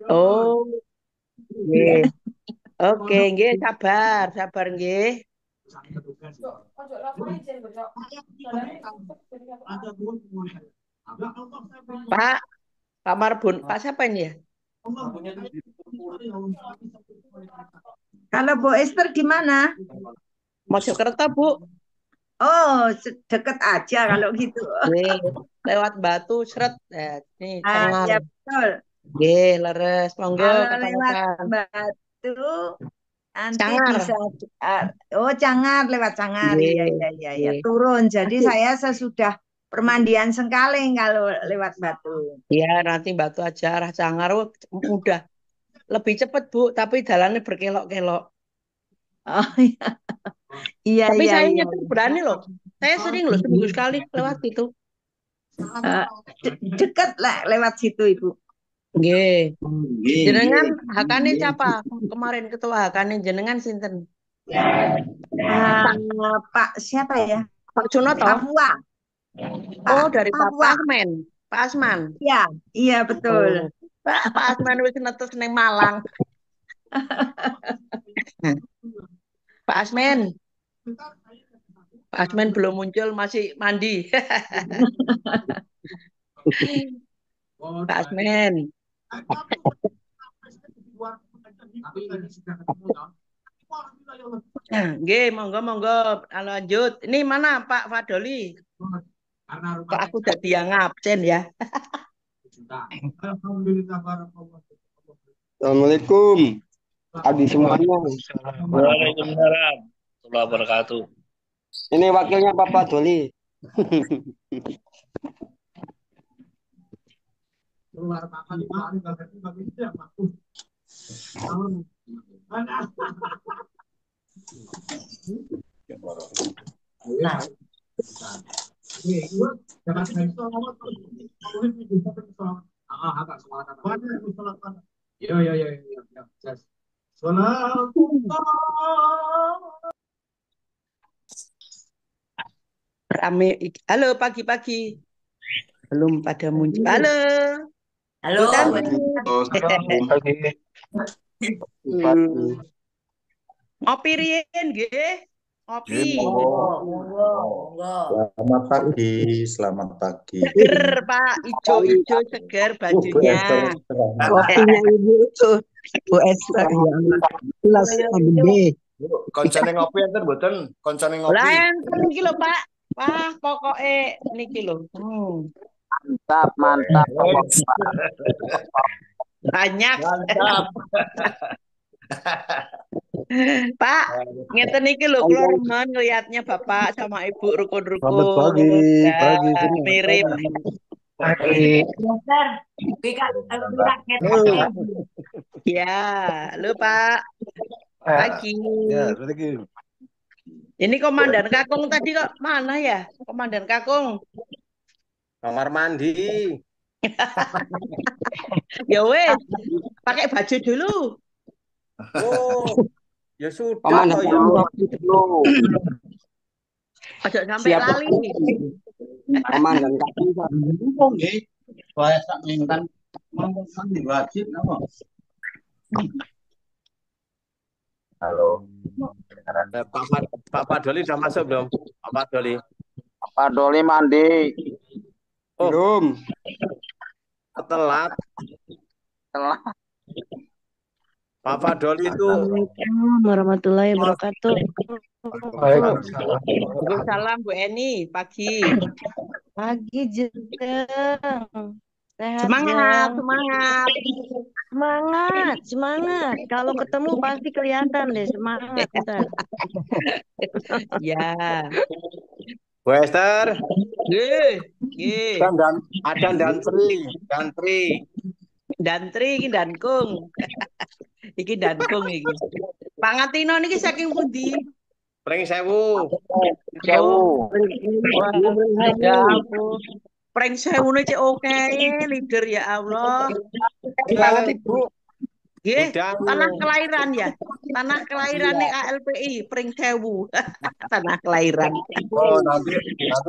Oh, nggih. Oke, nggih sabar, sabar nggih. Pak, Pak Marbun, Pak siapa ini ya? Kalau Bu Esther gimana? Mojokerto, Bu. Oh, deket aja kalau gitu. Nggih, lewat Batu sret. Nih, Ah, Cengal. ya betul. Nggih, leres. Monggo Kalau lewat kapan-kapan. Batu nanti bisa Cangar. oh Cangar lewat Cangar. Iya Nggih, iya iya ya. nggih. Turun. Jadi Masih. saya sesudah permandian Sengkaling kalau lewat Batu. Ya, nanti Batu aja arah Cangar. Wah, mudah. Lebih cepet, Bu, tapi jalannya berkelok-kelok. Oh iya Tapi iya saya iya. nyetir berani loh. Saya sering loh seminggu sekali lewat itu. Eh, Deket lah lewat situ Ibu. Nggih. Jenengan Hakane siapa? Kemarin ketua Hakane jenengan sinten? Pak Pak siapa ya? Pak Junoto? Papua. Oh, Pak dari Pak Papua. Asmen. Pak Asman. Iya, iya betul. Oh. Pak Asman wis netes ning Malang. Nah, Pak Asmen. Pak Asmen belum muncul masih mandi. Pak Asmen. Nah, nggih, monggo monggo lanjut. Ini mana Pak Fadoli? Kok aku jadi yang absen ya? Assalamualaikum, adik semuanya. Waalaikumsalam warahmatullahi wabarakatuh. Ini wakilnya Bapak Doli. Rame. Halo pagi-pagi. Belum pada muncul. Halo, Halo, Bu Bu Tanti. Pagi. Ngopi riyen nggih. Ngopi. monggo. Selamat pagi, selamat pagi. Seger, Pak. Ijo-ijo seger Bu bajunya. Esther, Kopinya Ibu itu Bu Esther ya Allah. Jelas gede. Koncone ngopi enten mboten? Koncone Lah ngopi. enten iki lho, Pak. Wah, pokoknya niki lho. Mantap, mantap. Banyak. Mantap. Pak, ngeten iki lho kula remen ngelihatnya Bapak sama Ibu selamat rukun-rukun. pagi, Ya, pagi semua. mirip. Dokter, kaget. Ya, halo Pak. Pagi. Ya, lagi. Ini Komandan Kakung tadi kok mana ya? Komandan Kakung. Kamar mandi. Ya wes, pakai baju dulu. Oh, ya sudah. Komandan toh, ya. dulu. Ojo sampai Siap. lali. Komandan kaki. Saya tak minta wajib nama. Halo. Pak Padoli sudah masuk belum? Pak Padoli. Pak Doli mandi. Oh. Belum. Telat. Pak Padoli itu Assalamualaikum warahmatullahi wabarakatuh. Waalaikumsalam. Waalaikumsalam Bu Eni, pagi. Pagi Jeng. Sehat Semangat, Jeng. semangat. Semangat, semangat. Kalau ketemu pasti kelihatan deh semangat ntar. Ya. Bu Esther, Nggih. ada Dantri. Dantri iki Dankung. Iki Dankung iki. Pak Ngatino niki saking pundi? Pring sewu. Oh, ya ampun. Prank sewune cek oke, leader ya Allah. Banget Ibu. Nggih, Udah. tanah kelahiran ya. Tanah kelahiran nih ALPI, Pring Sewu. Tanah kelahiran. Oh, nanti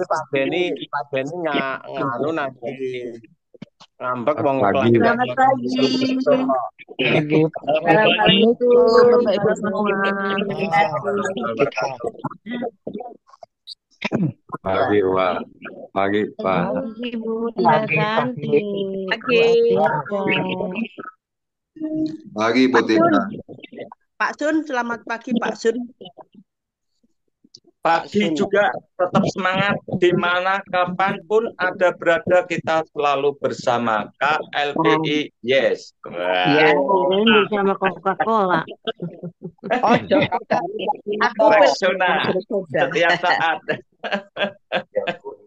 Pak Beni nganu nanti Ngambek wong Pagi, kelas. Selamat pagi. Pagi. Assalamualaikum Bapak Ibu semua. pagi, Pak. Pagi, Pak. Pagi Bu Tia cantik. Pagi. Pagi, Bu Pak Sun, Tina. Pak Sun, selamat pagi Pak Sun. Pagi juga tetap semangat di mana kapanpun ada berada kita selalu bersama KLPI yes. Ya, kirain bersama Coca-Cola. Oh, aku Reksional setiap saat.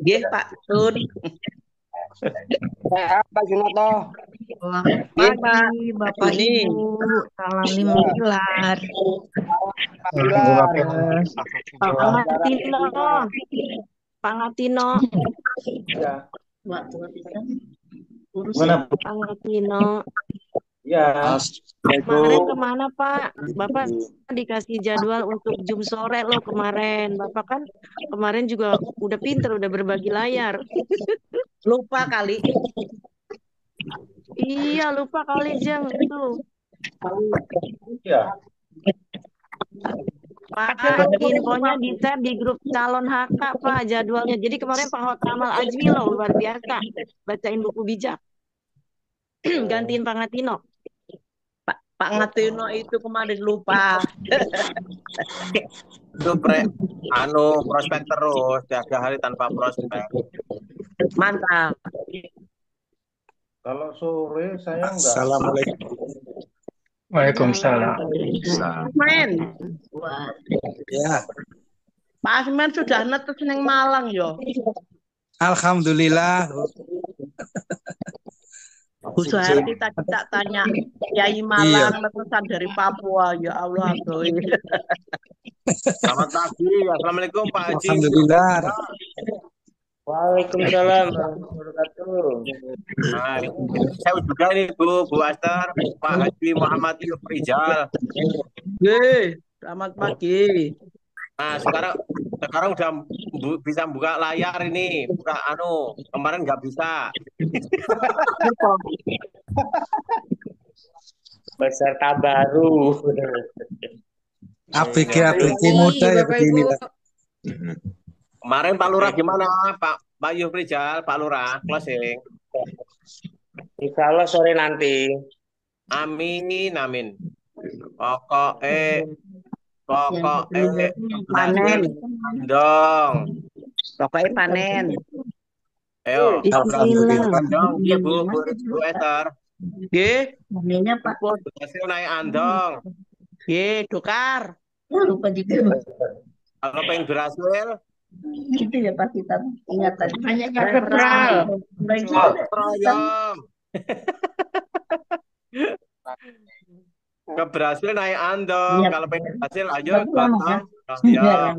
Nggih Pak Sun. Pak Junoto. Selamat Nggih, Pak. pagi Bapak Ini. Ibu. Salam lima pilar. Pak Ngatino. Pak Ngatino. Mana, Pak Ngatino. Ya. Kemarin kemana Pak? Bapak dikasih jadwal untuk Zoom sore loh kemarin. Bapak kan kemarin juga udah pinter, udah berbagi layar. Lupa kali. Iya lupa kali Jeng itu. Ya. Pak, infonya di share di grup calon HK Pak jadwalnya. Jadi kemarin Pak Hotamal Ajmi loh luar biasa bacain buku bijak. Gantiin Pak Ngatino. Pak Ngatino itu kemarin lupa. Itu prospek terus, 3 hari tanpa prospek. Mantap. Kalau sore saya enggak. Assalamualaikum. Waalaikumsalam. Men, Ya, Pak Asmen sudah netes neng Malang yo. alhamdulillah. Bu Suharti tadi tak tanya Kiai Malang netesan dari Papua. Ya Allah, Boy. Selamat pagi. Assalamualaikum Pak Haji. Alhamdulillah. Waalaikumsalam warahmatullahi wabarakatuh. Nah, saya juga ini Bu Aster, Pak Haji Muhammad Yusuf Rizal. Ye, selamat pagi. Nah, sekarang udah bisa buka layar ini, buka kemarin nggak bisa. Peserta baru. ABG muda ya begini. Kemarin Pak Lurah gimana Pak Yusuf Rizal, Pak Lurah closing. Insya Allah sore nanti. Amin, amin. Pokoknya Panen. dong. Pokoknya panen. Ayo, Bismillah. dong, iya Bu Esther. Ye, Namanya Pak. Hasil naik andong. ye, dokar. Lupa juga. Kalau pengen berhasil, Itu ya Pak kita ingatan. Banyak Referral. Troyong. Keberhasilan naik andong. Iya. Kalau pengen berhasil, ayo Bagus, gotong. Iya. Ya.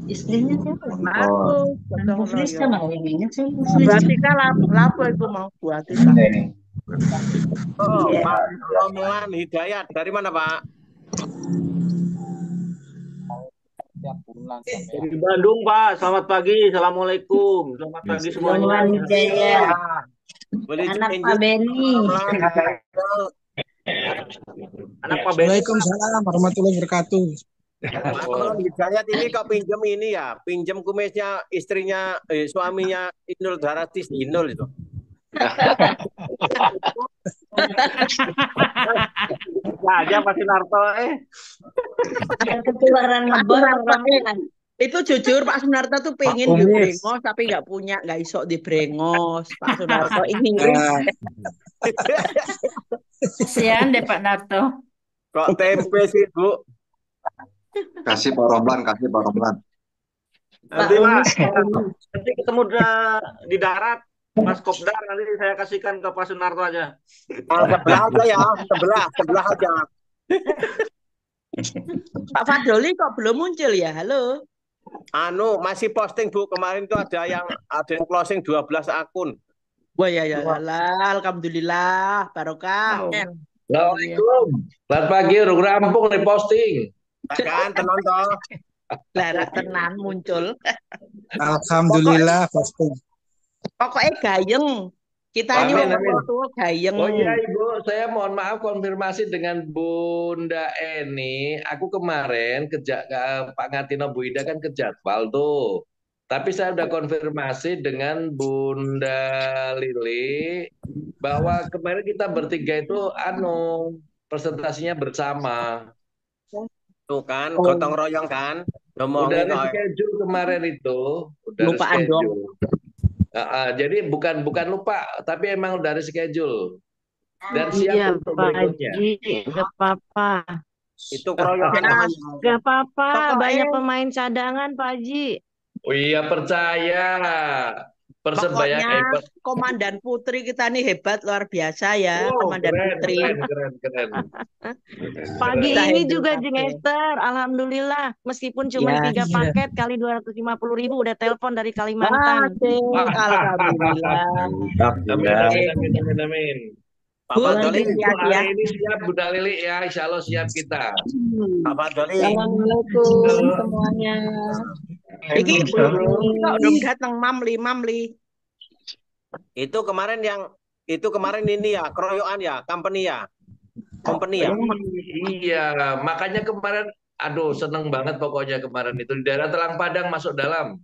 Istrinya siapa? Aku. Bu Friska mah yang ingat sih. Bu Berarti Friska. kan lapo itu mau buat itu. Oh, Pak Romelan Hidayat. Dari mana, Pak? Dari Bandung Pak. Selamat pagi. Assalamualaikum. Selamat pagi semuanya. Romelan Hidayat. Boleh Anak izin Pak Beni. Anak Pak Beni. Waalaikumsalam warahmatullahi wabarakatuh. Pak Romelan Hidayat ini kok pinjem ini ya? Pinjem kumisnya istrinya, suaminya Inul Daratista Inul itu. Aja Pak Sunarto Ketularan ngebor orang kan. Itu jujur Pak Sunarto tuh pengen Umis. dibrengos tapi nggak punya, nggak iso dibrengos. Pak Sunarto ingin Nah, Kasihan deh Pak Narto. Kok tempe sih, Bu? Kasih Pak Romlan, kasih Pak Romlan. nanti Mas. Nanti ketemu di darat. Mas Kopdar nanti saya kasihkan ke Pak Sunarto aja. Sebelah aja ya, sebelah aja. Pak Fadoli kok belum muncul ya? Halo. Masih posting Bu, kemarin tuh ada yang closing 12 akun. Wah ya alhamdulillah barokah. Assalamualaikum. Selamat pagi, urung rampung nih posting. Kan tenan toh. Lara tenan muncul. alhamdulillah posting. Pokoknya gayeng. Kita ini Amin, wong amin. tua gayeng. Oh iya Ibu, saya mohon maaf konfirmasi dengan Bunda Eni. Aku kemarin Pak Ngatino Bu Ida kan ke jadwal tuh. Tapi saya udah konfirmasi dengan Bunda Lili bahwa kemarin kita bertiga itu presentasinya bersama. Tuh kan, gotong royong kan. Udah Ngomongin kok. reschedule kemarin itu, udah Lupaan dong. reschedule. Jadi bukan lupa, tapi emang udah reschedule dan siap Iya, untuk Pak berikutnya. Haji, nggak apa-apa. Itu keroyokan namanya. Nggak apa-apa, Pokoknya- banyak pemain cadangan, Pak Haji. Oh iya percaya. Persebaya Pokoknya hebat. Komandan Putri kita nih hebat luar biasa ya, Oh, Komandan keren, Putri. keren. Pagi Kita ini handle juga pakai. Jeng Esther, alhamdulillah. Meskipun cuma Ya. 3 paket kali 250.000 udah telepon dari Kalimantan. Alhamdulillah. Amin. Pak Bu, Fadoli, hati-hati ya. Hari ini siap Bunda Lili ya, insya Allah siap kita. Pak Fadoli. Assalamualaikum semuanya. Iki kok belum datang Mamli. Itu kemarin ini ya, keroyokan ya, company ya. Iya, makanya kemarin, aduh seneng banget pokoknya kemarin itu di daerah Telang Padang masuk dalam.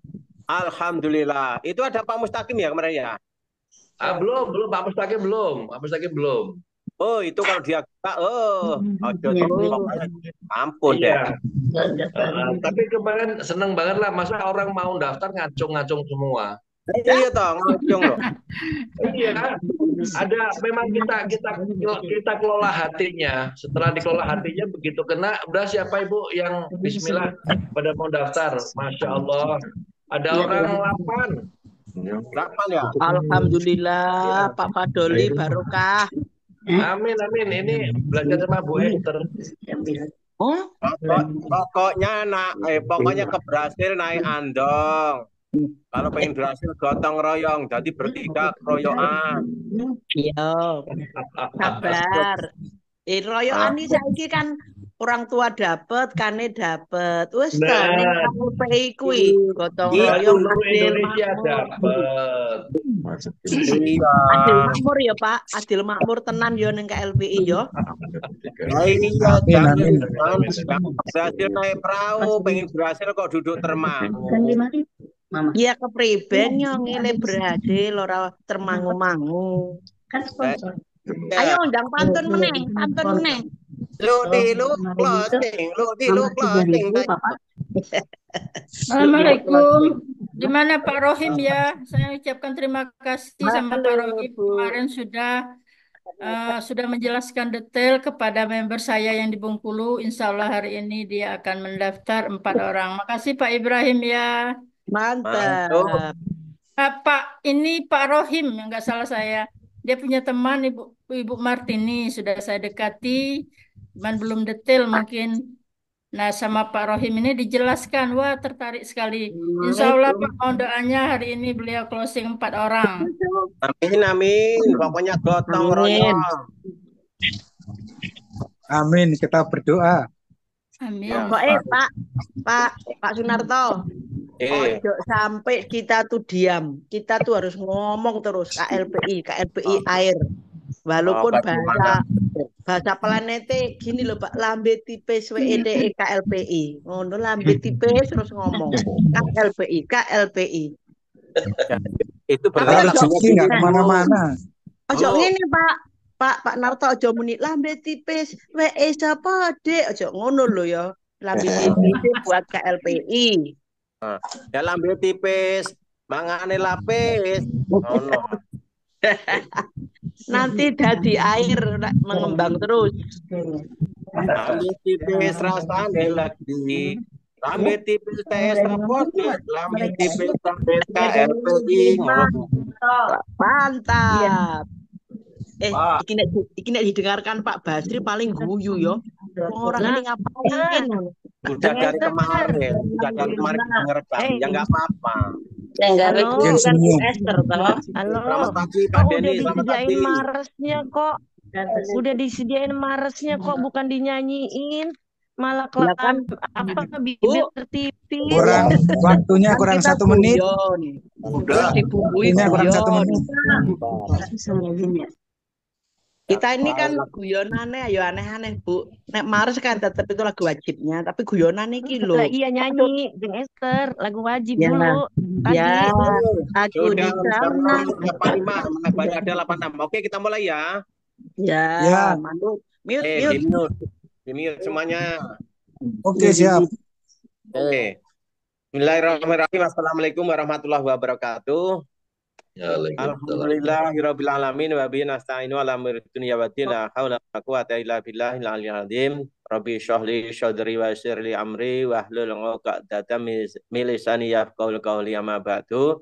Alhamdulillah. Itu ada Pak Mustaqim ya kemarin ya? Belum, Pak Mustaqim belum. Oh, itu kalau dia ampun deh. Iya. Tapi kemarin seneng banget lah, masa orang mau daftar ngacung-ngacung semua. Iya toh, ngacung loh. Iya, memang kita kelola hatinya. Setelah dikelola hatinya begitu kena, udah siapa Ibu yang Bismillah pada mau daftar, Masya Allah. Ada orang 8 ya. Alhamdulillah Pak Fadoli barokah. Amin. Ini belajar sama Bu Esther. Oh, Pokoknya keberhasil naik andong. Kalau pengen berhasil gotong royong, jadi bertiga keroyokan. iya. Sabar. Royokan ini saiki kan orang tua dapet, kane dapet. Wes ta ning KPI kuwi gotong royong Indonesia dapat. Iya. Adil makmur ya Pak, adil makmur tenan yo ning KLPI yo. Iya, jangan berhasil naik perahu, pengen berhasil kok duduk termangu. Iya kepriben yo ngene berhasil ora termangu-mangu. Kan sponsor. Ayo undang pantun meneh. Lu closing. Assalamualaikum. Di mana Pak Rohim ya? Saya ucapkan terima kasih sama Pak Rohim kemarin sudah menjelaskan detail kepada member saya yang di Bengkulu. Insya Allah hari ini dia akan mendaftar 4 orang. Makasih Pak Ibrahim ya. Mantap. Pak Rohim, nggak salah saya. Dia punya teman Ibu Martini, sudah saya dekati, cuman belum detail mungkin. Nah, sama Pak Rohim ini dijelaskan, wah tertarik sekali. Insya Allah Pak, mohon doanya hari ini beliau closing 4 orang. Amin. Pokoknya gotong royong. Amin, kita berdoa. Amin. Pokoknya Pak Sunarto, ojo sampai kita tuh diam. Kita tuh harus ngomong terus KLPI air. Walaupun bahasa planete gini loh Pak, lambe tipis WEDE KLPI. Ngono lambe tipis terus ngomong KLPI. Itu Kita rezeki nggak kemana-mana. Ojo ngene Pak Narto ojo muni lambe tipis WE sapa Dek, ojo ngono lho ya. Lambe tipis buat KLPI. Ya lambe tipis, mangane lapis. Ngono. Nanti dadi air mengembang terus. Lambe tipis rasane lagi. Lambe tipis tes repot, lambe tipis KLPI. Mantap. Iki nek didengarkan Pak Basri paling guyu yo. Orang ini ngapain? Udah dari kemarin ngerekam. Ya nggak apa-apa. Halo, kan Esther, halo. Selamat pagi Pak Denny. Selamat pagi. Udah disediain maresnya kok, bukan dinyanyiin. malah Ya kan, apa Bu, bibir tipis. Kurang waktunya kan kurang kita 1 menit. guyon. Terus Udah. dibumbui Waktunya kurang 1 guyon. menit. Kita ini kan guyonannya ya aneh-aneh, Bu. Nek Mars kan tetap itu lagu wajibnya, tapi guyonan iki Lah lho. iya nyanyi Jeng Esther lagu wajib Ya, dulu ya, tadi. aku di Sudah sana. 85, banyak ada 86. Oke, kita mulai ya. Ya, Ya, manut. Mute, Di mute. mute. Di mute semuanya. oke siap. Oke. Bismillahirrahmanirrahim. Assalamualaikum warahmatullahi wabarakatuh. Waalaikumsalam. Alhamdulillahirabbil alamin wa bihi nasta'inu ala umuri dunya waddin la haula wala quwwata illa billahil aliyyil azim. Rabbi shrah li sadri wa yassir li amri wahlul 'uqdatam min lisani yafqahul qawli amma ba'du.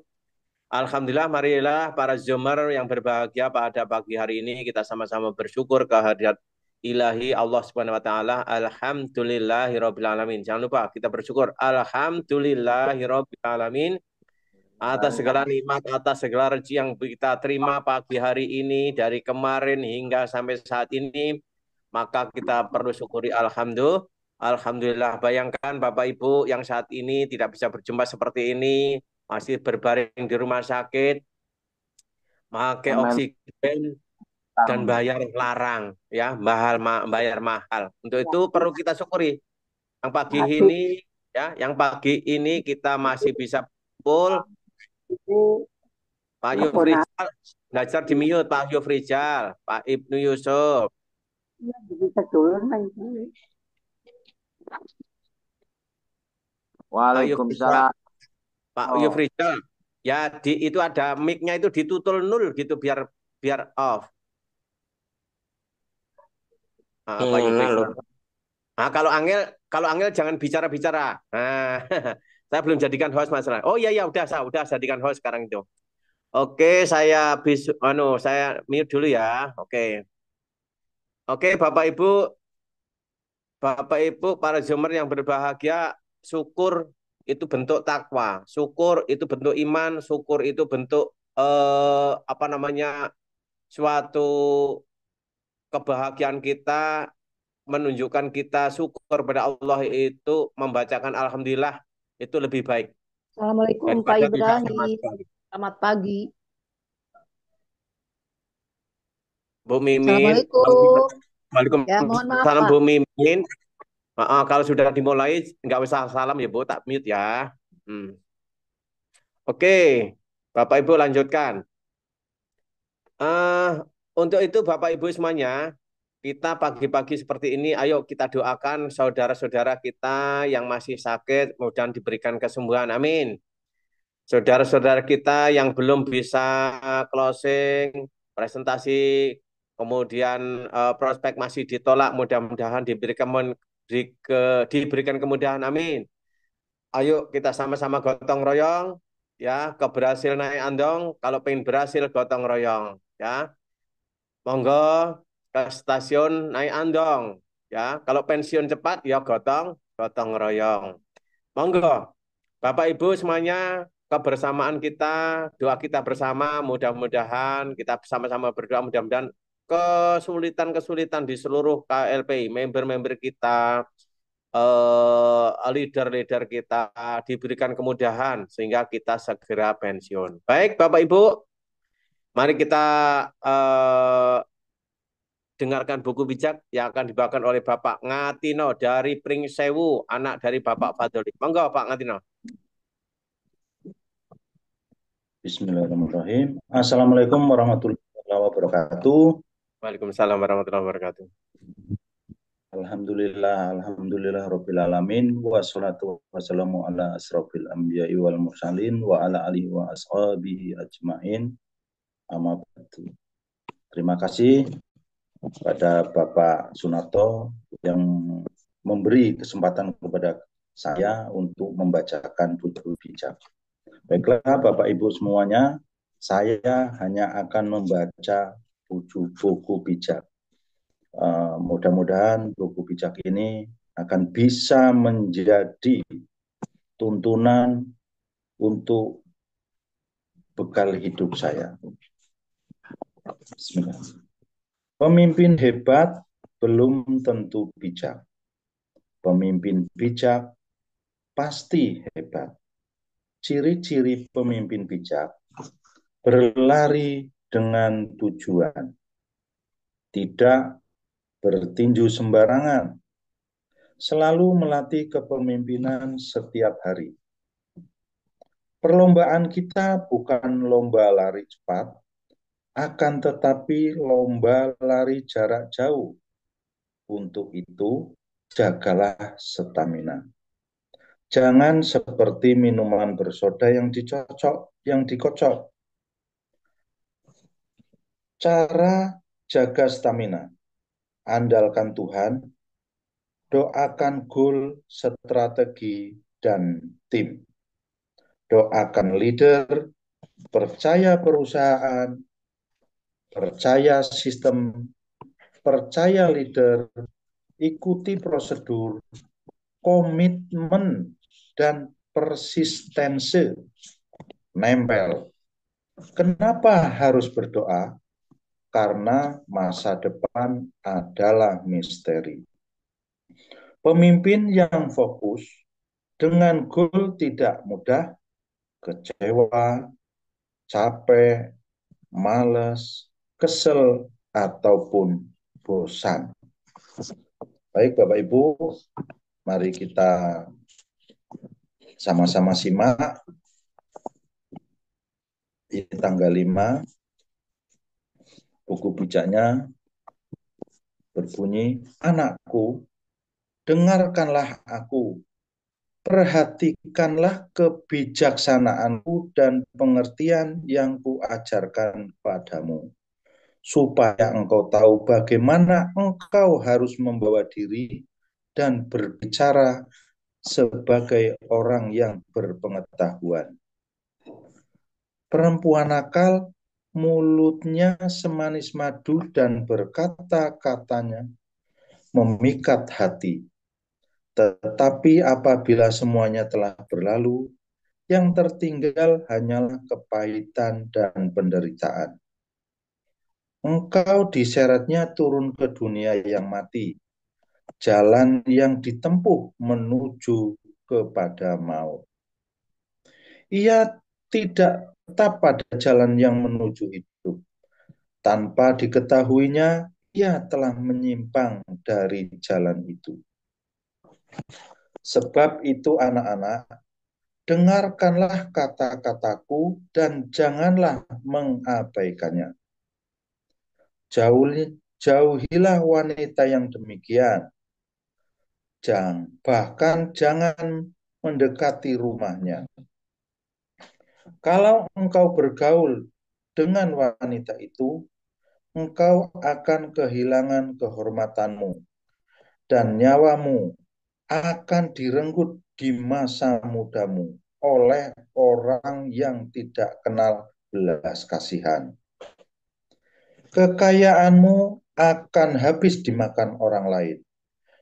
Alhamdulillah, marilah para Zomer yang berbahagia pada pagi hari ini kita sama-sama bersyukur kehadirat ilahi Allah Subhanahu wa taala. Alhamdulillahirabbil alamin. Jangan lupa kita bersyukur alhamdulillahirabbil alamin atas segala nikmat, atas segala rezeki yang kita terima pagi hari ini dari kemarin hingga sampai saat ini, maka kita perlu syukuri alhamdulillah. Bayangkan Bapak Ibu yang saat ini tidak bisa berjumpa seperti ini, masih berbaring di rumah sakit, pakai oksigen dan bayar larang, ya, bayar mahal. Untuk itu perlu kita syukuri. Yang pagi ini, ya, yang pagi ini kita masih bisa kumpul. Pak Yufrijal, belajar di mute, Pak Yufrijal, Pak Ibnu Yusuf. Waalaikumsalam. Pak Yufrijal, ya itu ada mic-nya itu ditutul 0 gitu biar off. Pak Yufrijal. Nah, kalau Angel jangan bicara-bicara. Nah, saya belum jadikan host masalah. Oh iya udah jadikan host sekarang itu. Oke, saya mute dulu ya. Oke, Bapak Ibu para Zomer yang berbahagia, syukur itu bentuk takwa, syukur itu bentuk iman, syukur itu bentuk suatu kebahagiaan kita, menunjukkan kita syukur pada Allah itu membacakan alhamdulillah itu lebih baik. Assalamualaikum Pak Ibrahim. Selamat pagi. Bu Mimin. Assalamualaikum. Waalaikumsalam. Ya, mohon maaf, Salam Pak. Bu Mimin. Kalau sudah dimulai nggak usah salam ya Bu, tak mute ya. Oke, Bapak Ibu lanjutkan. Untuk itu Bapak Ibu semuanya, kita pagi-pagi seperti ini, ayo kita doakan saudara-saudara kita yang masih sakit, mudah-mudahan diberikan kesembuhan. Amin. Saudara-saudara kita yang belum bisa closing, presentasi, kemudian prospek masih ditolak, mudah-mudahan diberikan kemudahan. Amin. Ayo kita sama-sama gotong royong, ya, keberhasil naik andong. Kalau pengen berhasil gotong royong, ya. Monggo ke stasiun naik andong, ya. Kalau pensiun cepat, ya gotong royong. Monggo, Bapak Ibu semuanya, kebersamaan kita, doa kita bersama, mudah-mudahan kita sama-sama berdoa, mudah-mudahan kesulitan-kesulitan di seluruh KLPI, member-member kita, leader-leader kita diberikan kemudahan sehingga kita segera pensiun. Baik, Bapak Ibu, mari kita dengarkan buku bijak yang akan dibawakan oleh Bapak Ngatino dari Pringsewu, anak dari Bapak Fadoli. Monggo Pak Ngatino. Bismillahirrahmanirrahim. Assalamualaikum warahmatullahi wabarakatuh. Waalaikumsalam warahmatullahi wabarakatuh. Alhamdulillah rabbil alamin, wassalatu wassalamu ala asrofil anbiya'i wal mursalin wa ala alihi wa ashabihi ajmain. Amma ba'du. Terima kasih kepada Bapak Sunarto yang memberi kesempatan kepada saya untuk membacakan buku bijak. Baiklah Bapak Ibu semuanya, saya hanya akan membaca buku bijak. Mudah-mudahan buku bijak ini akan bisa menjadi tuntunan untuk bekal hidup saya. Bismillah. Pemimpin hebat belum tentu bijak. Pemimpin bijak pasti hebat. Ciri-ciri pemimpin bijak berlari dengan tujuan, tidak bertinju sembarangan, selalu melatih kepemimpinan setiap hari. Perlombaan kita bukan lomba lari cepat, akan tetapi lomba lari jarak jauh. Untuk itu, jagalah stamina. Jangan seperti minuman bersoda yang dikocok. Cara jaga stamina. Andalkan Tuhan, doakan goal, strategi, dan tim. Doakan leader, percaya perusahaan, percaya sistem, percaya leader, ikuti prosedur, komitmen, dan persistensi. Nempel. Kenapa harus berdoa? Karena masa depan adalah misteri. Pemimpin yang fokus dengan goal tidak mudah, kecewa, capek, malas, kesel, ataupun bosan. Baik Bapak Ibu, mari kita sama-sama simak. Ini tanggal 5, buku bijaknya berbunyi, anakku, dengarkanlah aku, perhatikanlah kebijaksanaanku dan pengertian yang kuajarkan padamu, supaya engkau tahu bagaimana engkau harus membawa diri dan berbicara sebagai orang yang berpengetahuan. Perempuan nakal, mulutnya semanis madu dan berkata-katanya memikat hati. Tetapi apabila semuanya telah berlalu, yang tertinggal hanyalah kepahitan dan penderitaan. Engkau diseretnya turun ke dunia yang mati, jalan yang ditempuh menuju kepada maut. Ia tidak tetap pada jalan yang menuju hidup. Tanpa diketahuinya, ia telah menyimpang dari jalan itu. Sebab itu anak-anak, dengarkanlah kata-kataku dan janganlah mengabaikannya. Jauhilah wanita yang demikian. Bahkan jangan mendekati rumahnya. Kalau engkau bergaul dengan wanita itu, engkau akan kehilangan kehormatanmu dan nyawamu akan direnggut di masa mudamu oleh orang yang tidak kenal belas kasihan. Kekayaanmu akan habis dimakan orang lain,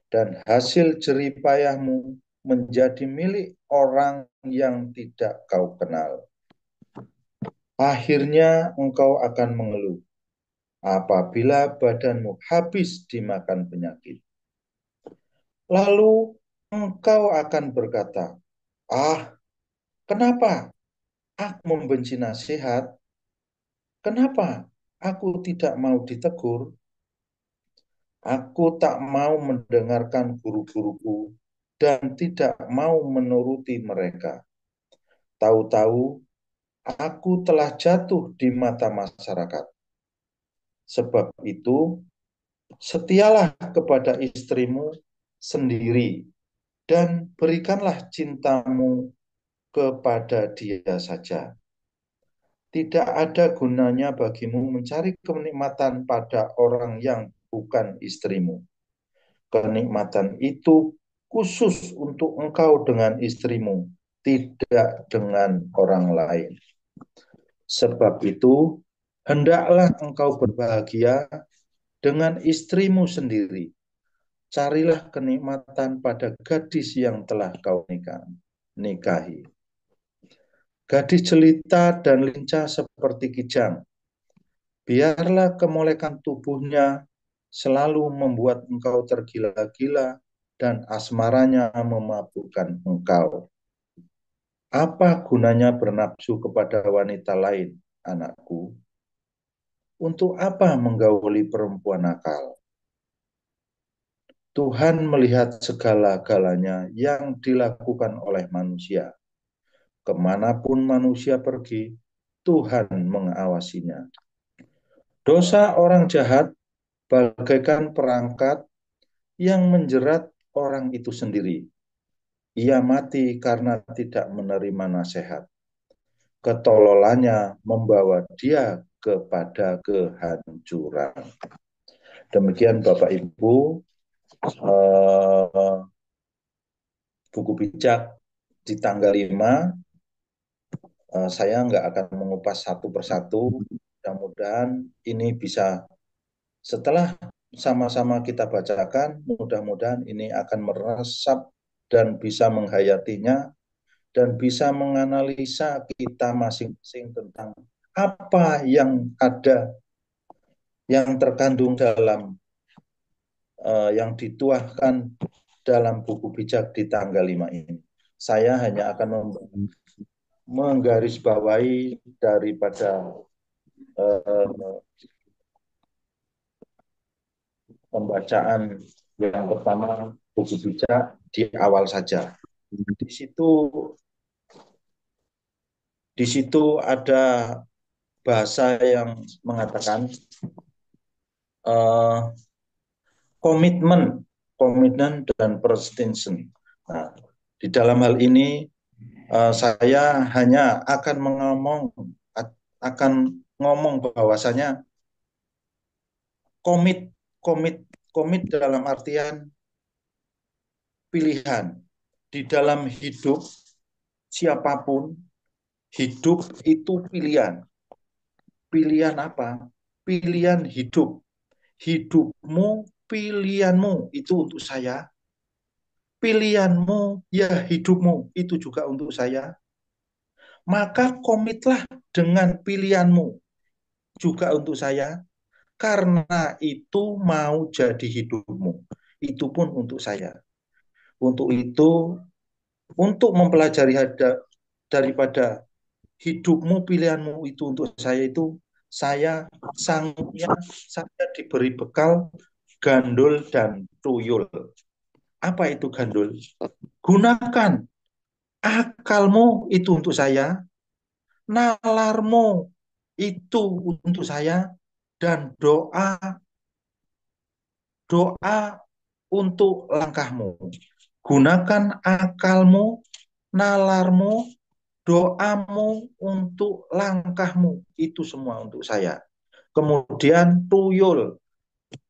dan hasil jerih payahmu menjadi milik orang yang tidak kau kenal. Akhirnya engkau akan mengeluh apabila badanmu habis dimakan penyakit. Lalu engkau akan berkata, kenapa aku membenci nasihat? Kenapa aku tidak mau ditegur? Aku tak mau mendengarkan guru-guruku dan tidak mau menuruti mereka. Tahu-tahu aku telah jatuh di mata masyarakat. Sebab itu, setialah kepada istrimu sendiri dan berikanlah cintamu kepada dia saja. Tidak ada gunanya bagimu mencari kenikmatan pada orang yang bukan istrimu. Kenikmatan itu khusus untuk engkau dengan istrimu, tidak dengan orang lain. Sebab itu, hendaklah engkau berbahagia dengan istrimu sendiri. Carilah kenikmatan pada gadis yang telah kau nikahi. Gadis jelita dan lincah seperti kijang. Biarlah kemolekan tubuhnya selalu membuat engkau tergila-gila dan asmaranya memabukkan engkau. Apa gunanya bernafsu kepada wanita lain, anakku? Untuk apa menggauli perempuan nakal? Tuhan melihat segala-galanya yang dilakukan oleh manusia. Kemanapun manusia pergi, Tuhan mengawasinya. Dosa orang jahat bagaikan perangkat yang menjerat orang itu sendiri. Ia mati karena tidak menerima nasihat. Ketololannya membawa dia kepada kehancuran. Demikian Bapak Ibu, buku bijak di tanggal 5. Saya nggak akan mengupas satu persatu. Mudah-mudahan ini bisa, setelah sama-sama kita bacakan, mudah-mudahan ini akan meresap dan bisa menghayatinya dan bisa menganalisa kita masing-masing tentang apa yang ada, yang terkandung dalam yang dituahkan dalam buku bijak di tanggal 5 ini. Saya hanya akan menggarisbawahi daripada pembacaan yang pertama buku bijak di awal saja. Di situ ada bahasa yang mengatakan komitmen dan persistence. Nah, di dalam hal ini saya hanya akan ngomong bahwasanya komit dalam artian pilihan. Di dalam hidup siapapun, hidup itu pilihan. Pilihan apa? Pilihan hidup. Hidupmu, pilihanmu itu untuk saya. Pilihanmu, ya hidupmu itu juga untuk saya. Maka komitlah dengan pilihanmu juga untuk saya. Karena itu mau jadi hidupmu. Itu pun untuk saya. Untuk itu, untuk mempelajari daripada hidupmu, pilihanmu itu untuk saya itu, saya sanggupnya, saya diberi bekal gandul dan tuyul. Apa itu gandul? Gunakan akalmu itu untuk saya, nalarmu itu untuk saya, dan doa untuk langkahmu. Gunakan akalmu, nalarmu, doamu untuk langkahmu. Itu semua untuk saya. Kemudian tuyul,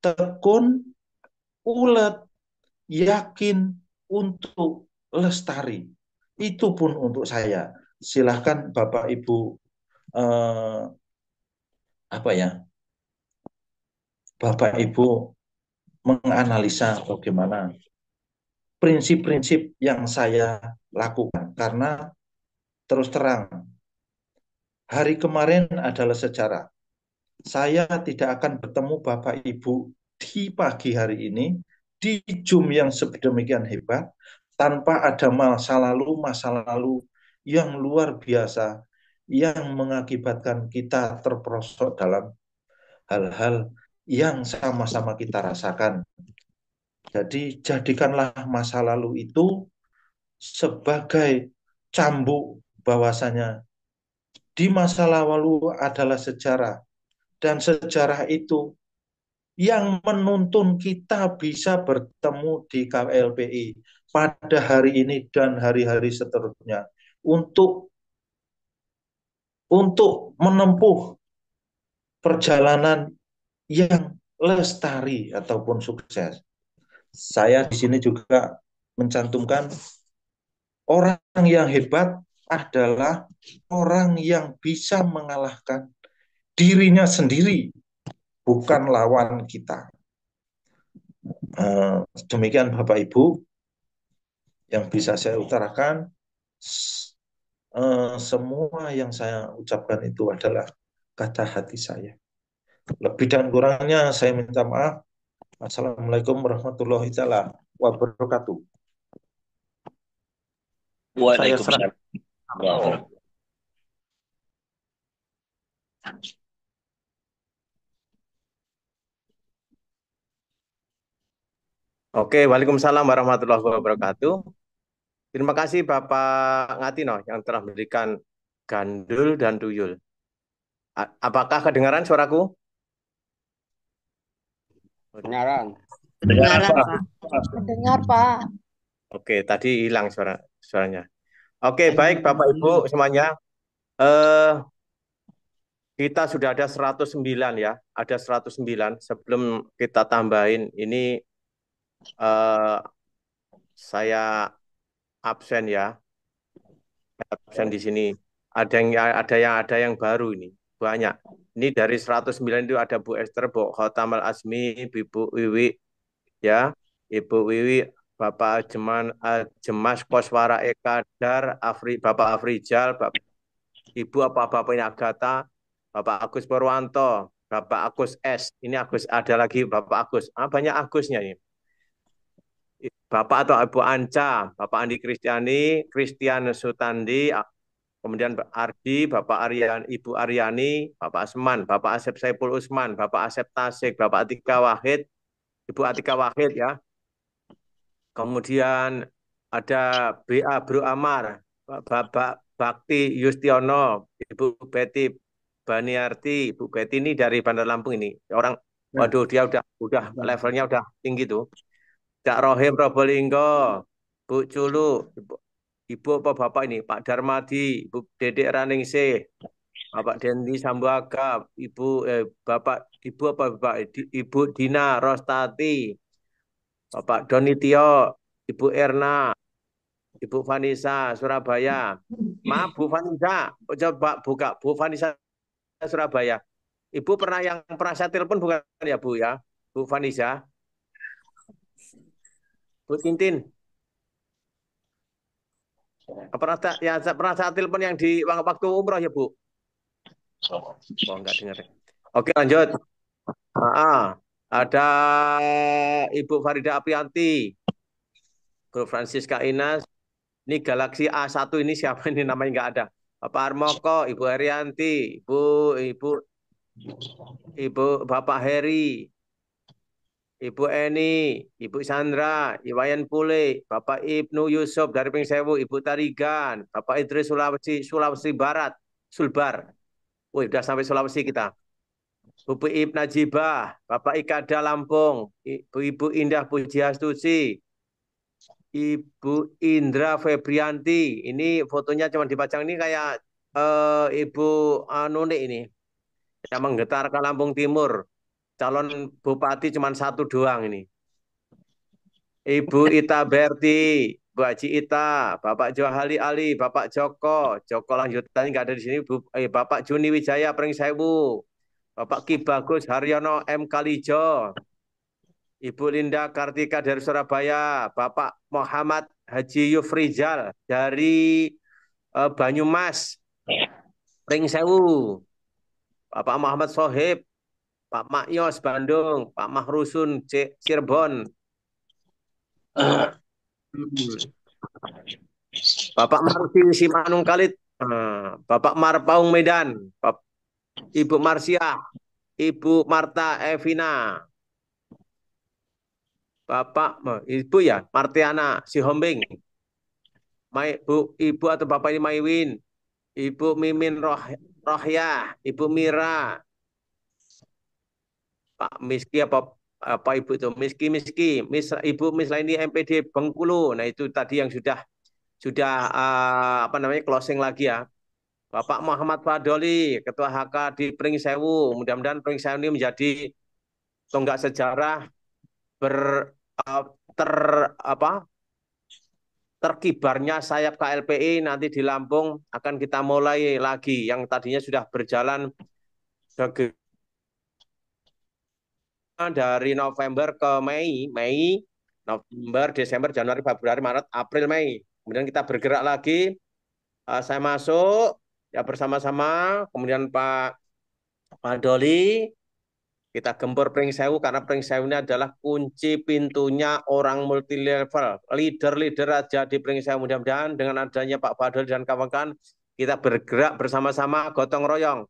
tekun, ulet, yakin untuk lestari. Itu pun untuk saya. Silahkan Bapak Ibu Bapak Ibu menganalisa bagaimana prinsip-prinsip yang saya lakukan. Karena terus terang, hari kemarin adalah sejarah. Saya tidak akan bertemu Bapak Ibu di pagi hari ini, di Zoom yang sedemikian hebat, tanpa ada masa lalu yang luar biasa, yang mengakibatkan kita terperosok dalam hal-hal yang sama-sama kita rasakan. Jadi jadikanlah masa lalu itu sebagai cambuk bahwasanya di masa lalu adalah sejarah, dan sejarah itu yang menuntun kita bisa bertemu di KLPI pada hari ini dan hari-hari seterusnya untuk menempuh perjalanan yang lestari ataupun sukses. Saya di sini juga mencantumkan orang yang hebat adalah orang yang bisa mengalahkan dirinya sendiri, bukan lawan kita. Demikian Bapak Ibu yang bisa saya utarakan. Semua yang saya ucapkan itu adalah kata hati saya. Lebih dan kurangnya saya minta maaf. Assalamualaikum warahmatullahi taala wabarakatuh. Saya Waalaikumsalam. Oke, Waalaikumsalam warahmatullahi wabarakatuh. Terima kasih Bapak Ngatino yang telah memberikan gandul dan tuyul. Apakah kedengaran suaraku? Kedengaran. Kedengaran, Pak. Mendengar, Pak. Oke, tadi hilang suaranya. Oke, baik Bapak Ibu semuanya. Kita sudah ada 109 ya, ada 109. Sebelum kita tambahin ini saya absen ya, absen di sini. Ada yang baru ini, banyak. Ini dari 109 itu ada Bu Esther, Bu Khotamal Azmi, Ibu Wiwi, ya, Ibu Wiwi, Bapak Jemas Koswara Ekadar, Bapak Afrijal, Ibu Bapak ini Agatha, Bapak Agus Purwanto, Bapak Agus S. Ini Agus, ada lagi Bapak Agus. Banyak Agusnya ini. Bapak atau Ibu Anca, Bapak Andi Kristiani, Kristian Sutandi, kemudian Ardi, Bapak Aryan, Ibu Aryani, Bapak Asman, Bapak Asep Saipul Usman, Bapak Asep Tasik, Bapak Atika Wahid, Ibu Atika Wahid ya. Kemudian ada BA Bro Amar, Bapak Bakti Yustiono, Ibu Betty Baniarti, Ibu Betty ini dari Bandar Lampung ini. Orang, waduh dia udah levelnya udah tinggi tuh. Cak Rohim Probolinggo, Bu Culu, Ibu apa Bapak ini, Pak Darmadi, Ibu Dedek Raningsih, Bapak Dendi Sambuaga, Bapak Ibu apa Bapak, Ibu Dina Rostati, Bapak Donitio, Ibu Erna, Ibu Vanessa Surabaya. Maaf Bu Vanessa, coba buka Bu Vanessa Surabaya. Ibu pernah saya telepon bukan ya Bu ya, Bu Vanessa, Bu Tintin. Pernah saya telepon yang di waktu umroh ya Bu? Oh enggak dengar. Oke lanjut. Ada Ibu Farida Aprianti, Bu Francisca Inas. Ini Galaxy A1 ini siapa ini namanya nggak ada. Bapak Armoko, Ibu Herianti, Ibu Bapak Heri, Ibu Eni, Ibu Sandra, Iwayan Pule, Bapak Ibnu Yusuf dari Pingsewu, Ibu Tarigan, Bapak Idris Sulawesi Barat, Sulbar. Wih, udah sampai Sulawesi kita. Bu Ibu Najibah, Bapak Ikada Lampung, Ibu Indah Pujiastuti, Ibu Indra Febrianti. Ini fotonya cuma dipajang ini kayak Ibu Nuni ini. Yang menggetarkan Lampung Timur. Calon bupati cuma satu doang ini. Ibu Ita Berti, Bu Haji Ita, Bapak Johali Ali, Bapak Joko lanjutannya nggak ada di sini. Bapak Juni Wijaya Pringsewu, Bapak Ki Bagus Haryono M Kalijo, Ibu Linda Kartika dari Surabaya, Bapak Muhammad Haji Yufrizal dari Banyumas, Pringsewu, Bapak Muhammad Sohib, Pak Makyos Bandung, Pak Mahrusun Cirebon, Bapak Marfi Simanung Kalit, Bapak Marpaung Medan, Ibu Marsia, Ibu Marta Evina, Bapak Ibu ya Martiana Sihombing, Ibu atau Bapak ini Maiwin, Ibu Mimin Rohyah, Ibu Mira, Pak Miski apa Ibu itu Miski, Ibu Mislaini MPD Bengkulu. Nah itu tadi yang sudah closing lagi ya. Bapak Muhammad Fadoli, Ketua HK di Pringsewu. Mudah-mudahan Pringsewu ini menjadi tonggak sejarah terkibarnya sayap KLPI nanti di Lampung akan kita mulai lagi yang tadinya sudah berjalan dari November ke Mei, November, Desember, Januari, Februari, Maret, April, Mei. Kemudian kita bergerak lagi. Saya masuk ya bersama-sama. Kemudian Pak Doli, Kita gempur Pring Sewu karena Pring Sewu ini adalah kunci pintunya orang multi level, leader-leader aja di Pring Sewu. Mudah-mudahan dengan adanya Pak Fadil dan kawan-kawan kita bergerak bersama-sama gotong royong.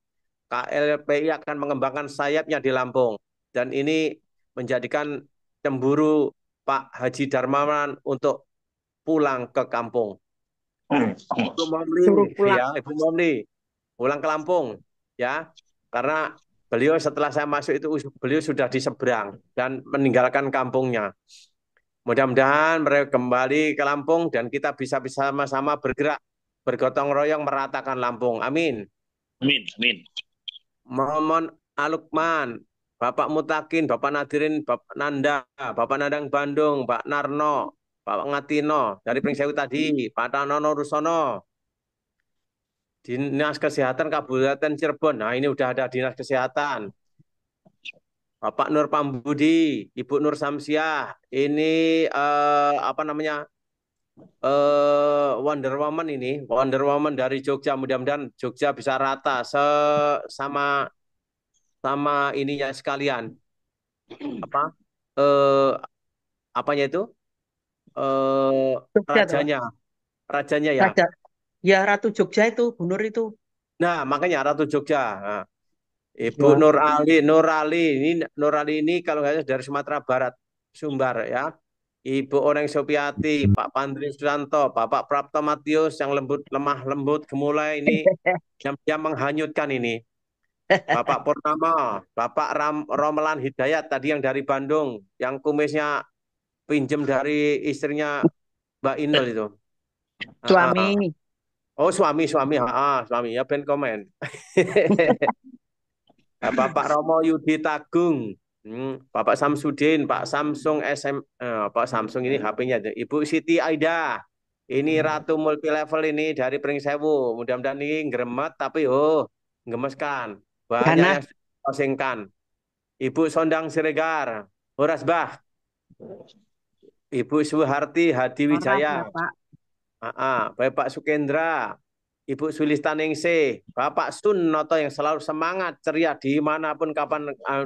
KLPI akan mengembangkan sayapnya di Lampung dan ini menjadikan cemburu Pak Haji Darmawan untuk pulang ke kampung. Ibu Momli, ya, Ibu Momli, pulang ke Lampung, ya, karena beliau setelah saya masuk itu beliau sudah di seberang dan meninggalkan kampungnya. Mudah-mudahan mereka kembali ke Lampung dan kita bisa sama-sama bergerak, bergotong royong meratakan Lampung. Amin. Amin, amin. Momon Alukman, Bapak Mutakin, Bapak Nadirin, Bapak Nanda, Bapak Nandang Bandung, Pak Narno, Bapak Ngatino, dari Pring Sewu tadi, Pak Tanono Rusono, Dinas Kesehatan Kabupaten Cirebon. Nah, ini udah ada Dinas Kesehatan. Bapak Nur Pambudi, Ibu Nur Samsiah, ini apa namanya? Wonder Woman ini, Wonder Woman dari Jogja. Mudah-mudahan Jogja bisa rata sama ininya sekalian. Apa? Apanya itu? Rajanya. Rajanya ya. Raja. Ya, Ratu Jogja itu, Bu Nur itu. Nah, makanya Ratu Jogja. Nah, Ibu Nur Ali, Nur Ali ini kalau nggak salah dari Sumatera Barat, Sumbar ya. Ibu Oneng Sopiati, Pak Pandri Susanto, Bapak Prapto Matius yang lembut, lemah lembut, gemulai ini yang menghanyutkan ini. Bapak Purnama, Bapak Romelan Hidayat tadi yang dari Bandung, yang kumisnya pinjem dari istrinya Mbak Inul itu. Suami. Oh, suami. Suami ya ben komen. Bapak Romo Yudi Tagung, Bapak Samsudin, Pak Samsung Pak Samsung ini HP-nya. Ibu Siti Aida, ini Ratu multi level ini dari Pring Sewu. Mudah-mudahan ini ngeremet tapi ngemeskan. Banyak yang posingkan. Ibu Sondang Siregar, Horas Bah, Ibu Suharti Hadi Wijaya, Bapak Sukendra, Ibu Sulistaningsih, Bapak Sunnoto yang selalu semangat, ceria dimanapun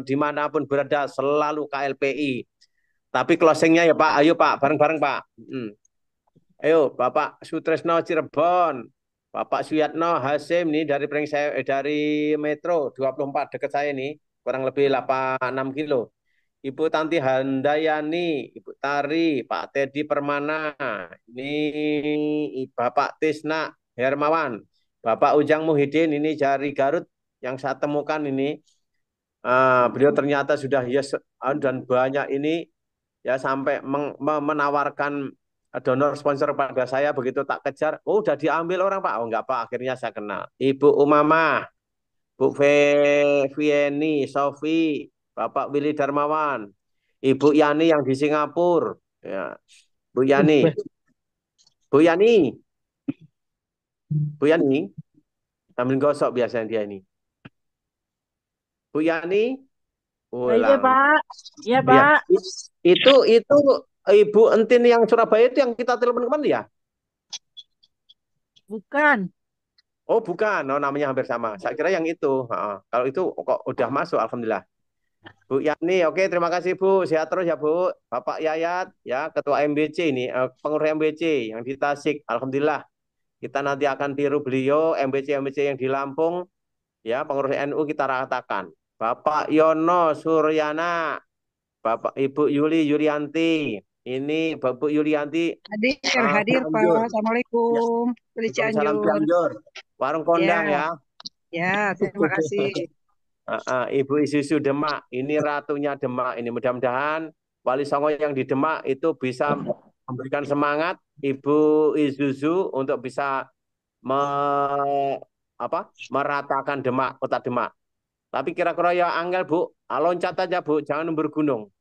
dimanapun berada selalu KLPI. Tapi closingnya ya Pak, ayo Pak, bareng-bareng Pak. Ayo Bapak Sutresno Cirebon, Bapak Suyatno Hasim nih dari dari Metro 24 dekat saya nih, kurang lebih 6 kilo. Ibu Tanti Handayani, Ibu Tari, Pak Teddy Permana, ini Bapak Tisna Hermawan, Bapak Ujang Muhyiddin ini dari Garut yang saya temukan ini, beliau ternyata sudah dan banyak ini ya sampai menawarkan donor sponsor pada saya, begitu tak kejar, udah diambil orang Pak, enggak Pak, akhirnya saya kenal. Ibu Umamah, Bu Vieni, Sofi, Bapak Willy Darmawan, Ibu Yani yang di Singapura, ya. Bu Yani, sambil gosok biasanya dia ini. Bu Yani, iya Pak, iya Pak. Itu Ibu Entin yang Surabaya itu yang kita telepon kemarin ya? Bukan. Oh bukan, namanya hampir sama. Saya kira yang itu. Kalau itu kok udah masuk, alhamdulillah. Bu Yani, oke, terima kasih Bu. Sehat terus ya Bu. Bapak Yayat, ya Ketua MBC ini, pengurus MBC yang di Tasik. Alhamdulillah. Kita nanti akan tiru beliau, MBC yang di Lampung, ya pengurus NU kita ratakan. Bapak Yono Suryana, Bapak Ibu Yulianti, ini Bapak Yulianti. Hadir Pak. Assalamualaikum. Salam Cianjur. Warung Kondang ya. Ya, terima kasih. Ibu Isuzu Demak, ini ratunya Demak. Ini mudah-mudahan Wali Songo yang di Demak itu bisa memberikan semangat Ibu Isuzu untuk bisa meratakan Demak, kota Demak. Tapi kira-kira ya angel Bu, loncat aja Bu, jangan nembur gunung.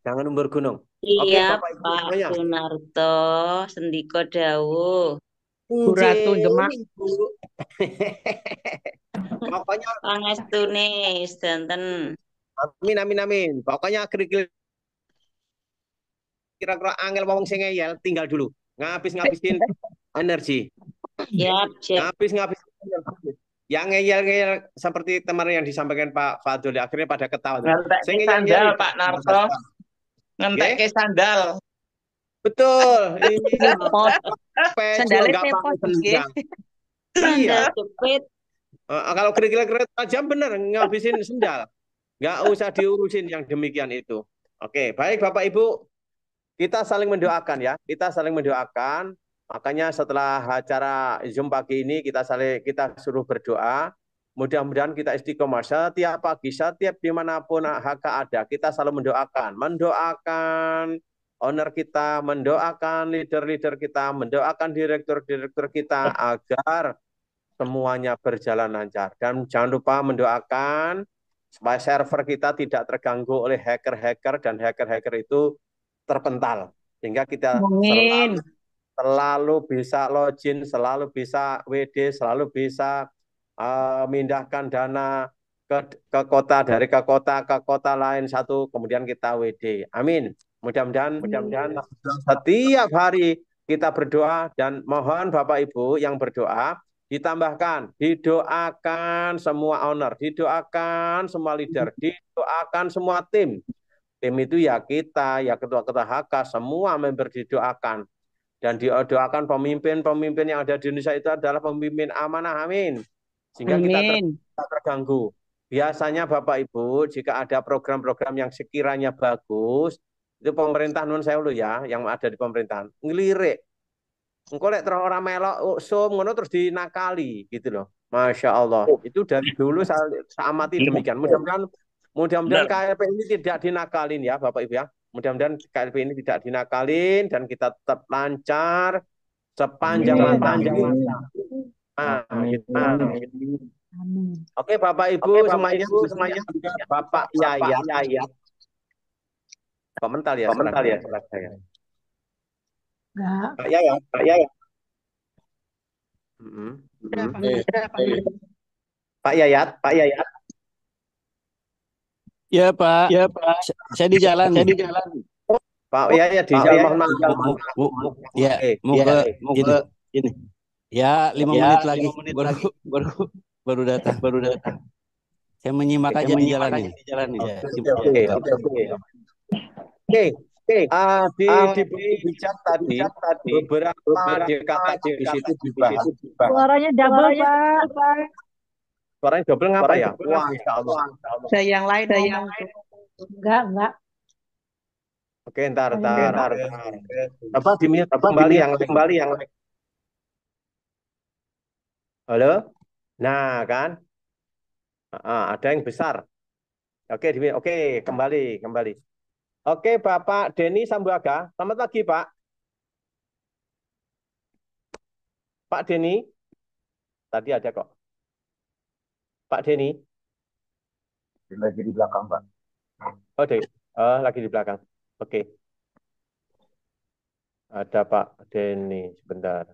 Jangan nembur gunung. Iya Pak Sunarto, sendiko dawuh. Bu Ratu Demak. Pokoknya pangestune sedanten. Amin. Pokoknya kira-kira angel wong sing ngeyel tinggal dulu. Ngabisin energi. Siap. Ngabisin energi. Yang ngeyel-ngeyel seperti kemarin yang disampaikan Pak Fadul, akhirnya pada ketawa. Ngentek Saya ke ngeyel-ngeyel sandal itu. Pak Narto. Ngentek ke sandal. Betul. Ini Cepot. pejo Sandalnya nggak pakai cepot juga. sendang. Sandal Iya. jepit. Kalau kerikil tajam bener ngabisin sendal. Nggak usah diurusin yang demikian itu. Oke, baik Bapak Ibu. Kita saling mendoakan ya. Kita saling mendoakan. Makanya setelah acara Zoom pagi ini kita suruh berdoa. Mudah-mudahan kita istiqomah setiap pagi, setiap dimanapun HK ada. Kita selalu mendoakan owner kita, mendoakan leader-leader kita, mendoakan direktur-direktur kita agar semuanya berjalan lancar. Dan jangan lupa mendoakan supaya server kita tidak terganggu oleh hacker-hacker dan hacker-hacker itu terpental. Sehingga kita selalu bisa login, selalu bisa WD, selalu bisa memindahkan dana ke kota, dari ke kota lain satu, kemudian kita WD. Amin. Mudah-mudahan setiap hari kita berdoa dan mohon Bapak Ibu yang berdoa ditambahkan, didoakan semua owner, didoakan semua leader, didoakan semua tim. Tim itu ya kita, ya ketua-ketua HK, semua member didoakan. Dan didoakan pemimpin-pemimpin yang ada di Indonesia itu adalah pemimpin amanah, amin. Sehingga kita terganggu. Biasanya Bapak Ibu, jika ada program-program yang sekiranya bagus, itu pemerintah non sewu ya, yang ada di pemerintahan, ngelirik. Engkau lek terus orang melok ngono terus dinakali gitu loh. Masya Allah. Itu dari dulu saya amati demikian. Mudah-mudahan KLP ini tidak dinakalin ya Bapak Ibu ya. Mudah-mudahan KLP ini tidak dinakalin dan kita tetap lancar sepanjang masa. Oke Bapak Ibu semuanya Bapak Yayat. Komentar ya saya. Pak Yayat. Pak Yayat. Ya Pak. Saya di jalan. Pak Yayat di jalan. Mau ke ini. Ya 5 menit lagi. Baru datang. Saya menyimak aja di jalan ini. Oke. Di buku bijak tadi beberapa kata di situ dibahas. Suaranya double, Pak. Suaranya double ngapa ya? Wah, insya Allah. Ada yang lain ngomong. Enggak. Oke, ntar. Apa di-mute kembali yang lain. Halo? Nah, kan? Ada yang besar. Oke, kembali. Oke, Bapak Denny Sambuaga. Selamat pagi, Pak. Pak Denny. Tadi ada kok. Pak Denny. Lagi di belakang, Pak. Lagi di belakang. Oke. Ada Pak Denny, sebentar.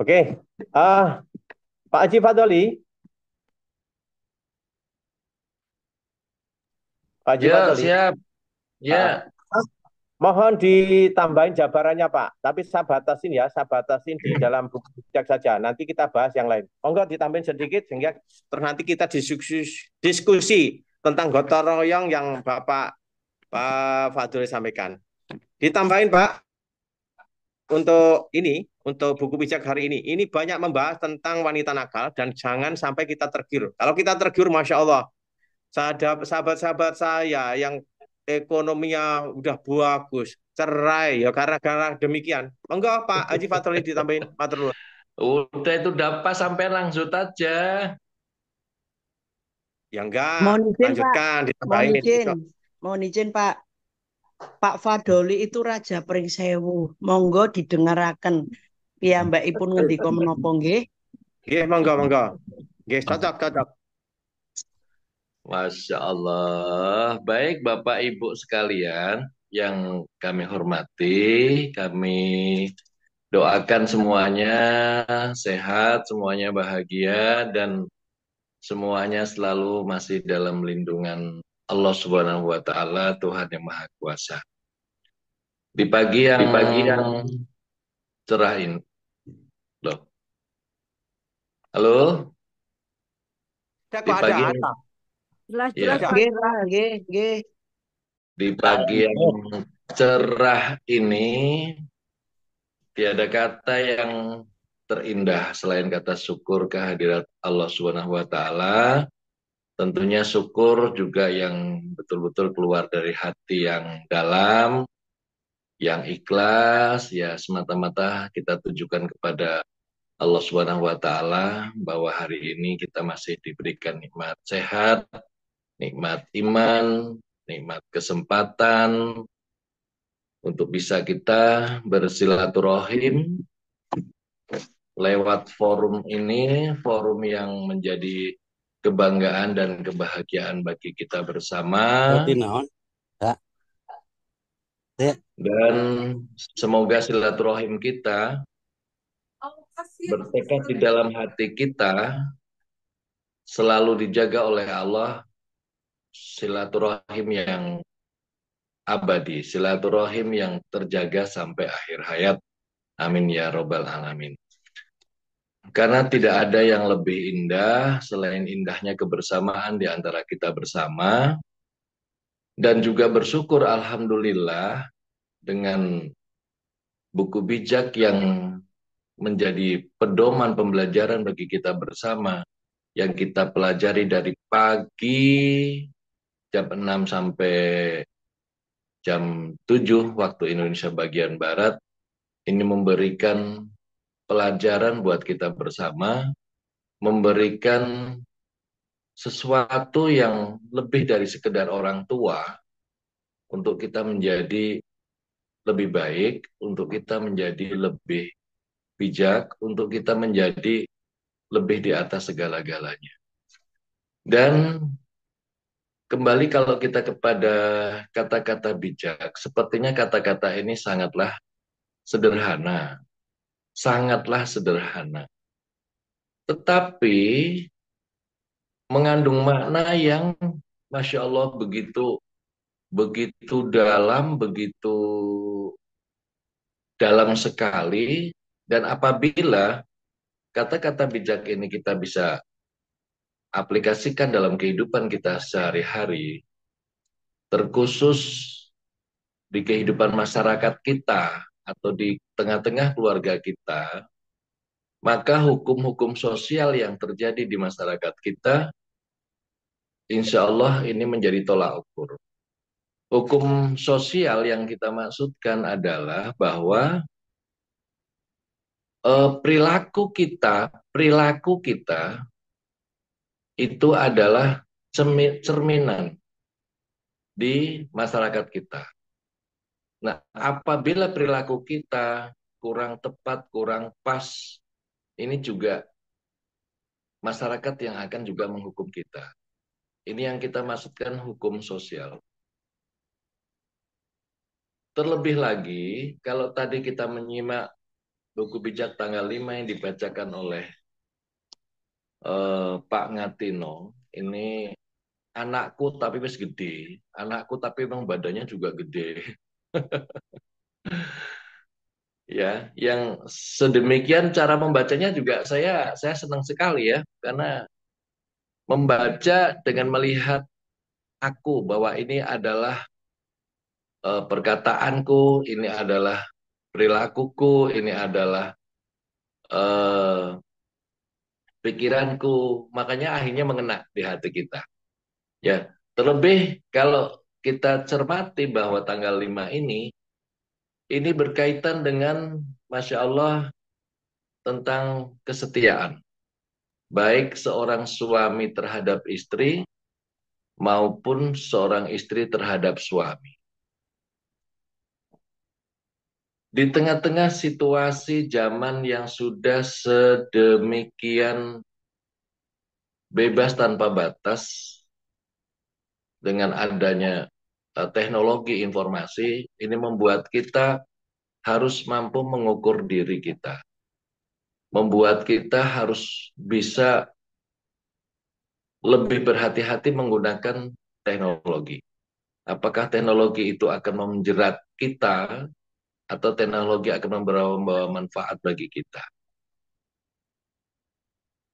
Oke. Pak Haji Fadoli. Pak Haji Fadoli. Siap. Ya. Mohon ditambahin jabarannya Pak, tapi saya batasin di dalam buku bijak saja. Nanti kita bahas yang lain. Enggak ditambahin sedikit sehingga terus nanti kita diskusi tentang gotong royong yang Pak Fadul sampaikan. Ditambahin Pak untuk buku bijak hari ini. Ini banyak membahas tentang wanita nakal dan jangan sampai kita tergiur. Kalau kita tergiur, Masya Allah, sahabat-sahabat saya yang ekonominya udah bagus, cerai ya gara-gara demikian. Enggak Pak Haji Fadli ditambahin matur. Udah itu dapat sampai langsung aja. Ya enggak, lanjutkan ditambahin. Mohon izin Pak. Pak Fadoli itu Raja Pringsewu. Monggo didengaraken. Piyambakipun ngendika menapa nggih? Nggih, monggo. Nggih, cocok. Masya Allah. Baik Bapak Ibu sekalian yang kami hormati, kami doakan semuanya sehat, semuanya bahagia, dan semuanya selalu masih dalam lindungan Allah Subhanahu wa Ta'ala, Tuhan yang Maha Kuasa. Di pagi yang, cerah ini, loh. Halo, Saya di kok ada pagi Hatta. Jelas-jelas ya, Pak. Nggih, Pak, nggih, nggih. di pagi yang cerah ini tiada kata yang terindah selain kata syukur kehadirat Allah Subhanahu wa taala. Tentunya syukur juga yang betul-betul keluar dari hati yang dalam, yang ikhlas, ya semata-mata kita tujukan kepada Allah Subhanahu wa taala bahwa hari ini kita masih diberikan nikmat sehat, nikmat iman, nikmat kesempatan untuk bisa kita bersilaturahim lewat forum ini, forum yang menjadi kebanggaan dan kebahagiaan bagi kita bersama. Berarti naon? Dan semoga silaturahim kita bertekad di dalam hati kita selalu dijaga oleh Allah, silaturahim yang abadi, silaturahim yang terjaga sampai akhir hayat. Amin ya robbal alamin. Karena tidak ada yang lebih indah selain indahnya kebersamaan di antara kita bersama. Dan juga bersyukur alhamdulillah dengan buku bijak yang menjadi pedoman pembelajaran bagi kita bersama yang kita pelajari dari pagi jam 6 sampai jam 7 waktu Indonesia bagian Barat ini memberikan pelajaran buat kita bersama, memberikan sesuatu yang lebih dari sekedar orang tua untuk kita menjadi lebih baik, untuk kita menjadi lebih bijak, untuk kita menjadi lebih di atas segala-galanya. Dan kembali kalau kita kepada kata-kata bijak, sepertinya kata-kata ini sangatlah sederhana. Sangatlah sederhana. Tetapi mengandung makna yang Masya Allah begitu dalam sekali. Dan apabila kata-kata bijak ini kita bisa aplikasikan dalam kehidupan kita sehari-hari, terkhusus di kehidupan masyarakat kita atau di tengah-tengah keluarga kita, maka hukum-hukum sosial yang terjadi di masyarakat kita, insya Allah ini menjadi tolak ukur. Hukum sosial yang kita maksudkan adalah bahwa perilaku kita itu adalah cerminan di masyarakat kita. Nah, apabila perilaku kita kurang tepat, kurang pas, ini juga masyarakat yang akan juga menghukum kita. Ini yang kita maksudkan hukum sosial. Terlebih lagi, kalau tadi kita menyimak buku bijak tanggal 5 yang dibacakan oleh Pak Ngatino, ini anakku tapi wis gede, anakku tapi memang badannya juga gede. Ya, yang sedemikian cara membacanya juga saya senang sekali ya, karena membaca dengan melihat aku bahwa ini adalah perkataanku, ini adalah perilakuku, ini adalah pikiranku, makanya akhirnya mengena di hati kita. Ya, terlebih kalau kita cermati bahwa tanggal 5 ini berkaitan dengan Masya Allah tentang kesetiaan. Baik seorang suami terhadap istri maupun seorang istri terhadap suami. Di tengah-tengah situasi zaman yang sudah sedemikian bebas tanpa batas dengan adanya teknologi informasi, ini membuat kita harus mampu mengukur diri kita. Membuat kita harus bisa lebih berhati-hati menggunakan teknologi. Apakah teknologi itu akan menjerat kita atau teknologi akan membawa manfaat bagi kita.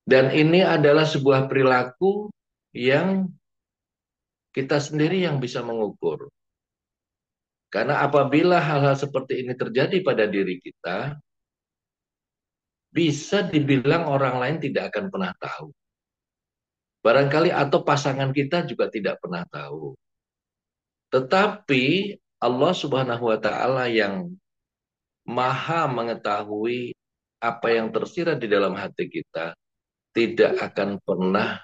Dan ini adalah sebuah perilaku yang kita sendiri yang bisa mengukur. Karena apabila hal-hal seperti ini terjadi pada diri kita, bisa dibilang orang lain tidak akan pernah tahu. Barangkali atau pasangan kita juga tidak pernah tahu. Tetapi Allah Subhanahu wa taala yang Maha mengetahui apa yang tersirat di dalam hati kita, tidak akan pernah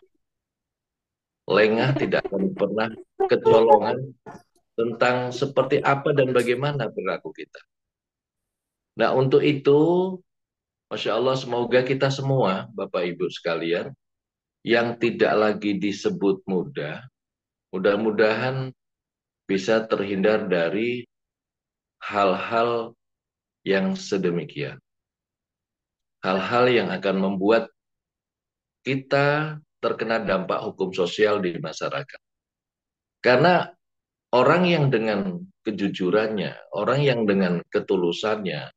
lengah, tidak akan pernah kecolongan tentang seperti apa dan bagaimana perilaku kita. Nah, untuk itu, Masya Allah, semoga kita semua, Bapak Ibu sekalian, yang tidak lagi disebut muda, mudah-mudahan bisa terhindar dari hal-hal yang sedemikian. Hal-hal yang akan membuat kita terkena dampak hukum sosial di masyarakat. Karena orang yang dengan kejujurannya, orang yang dengan ketulusannya,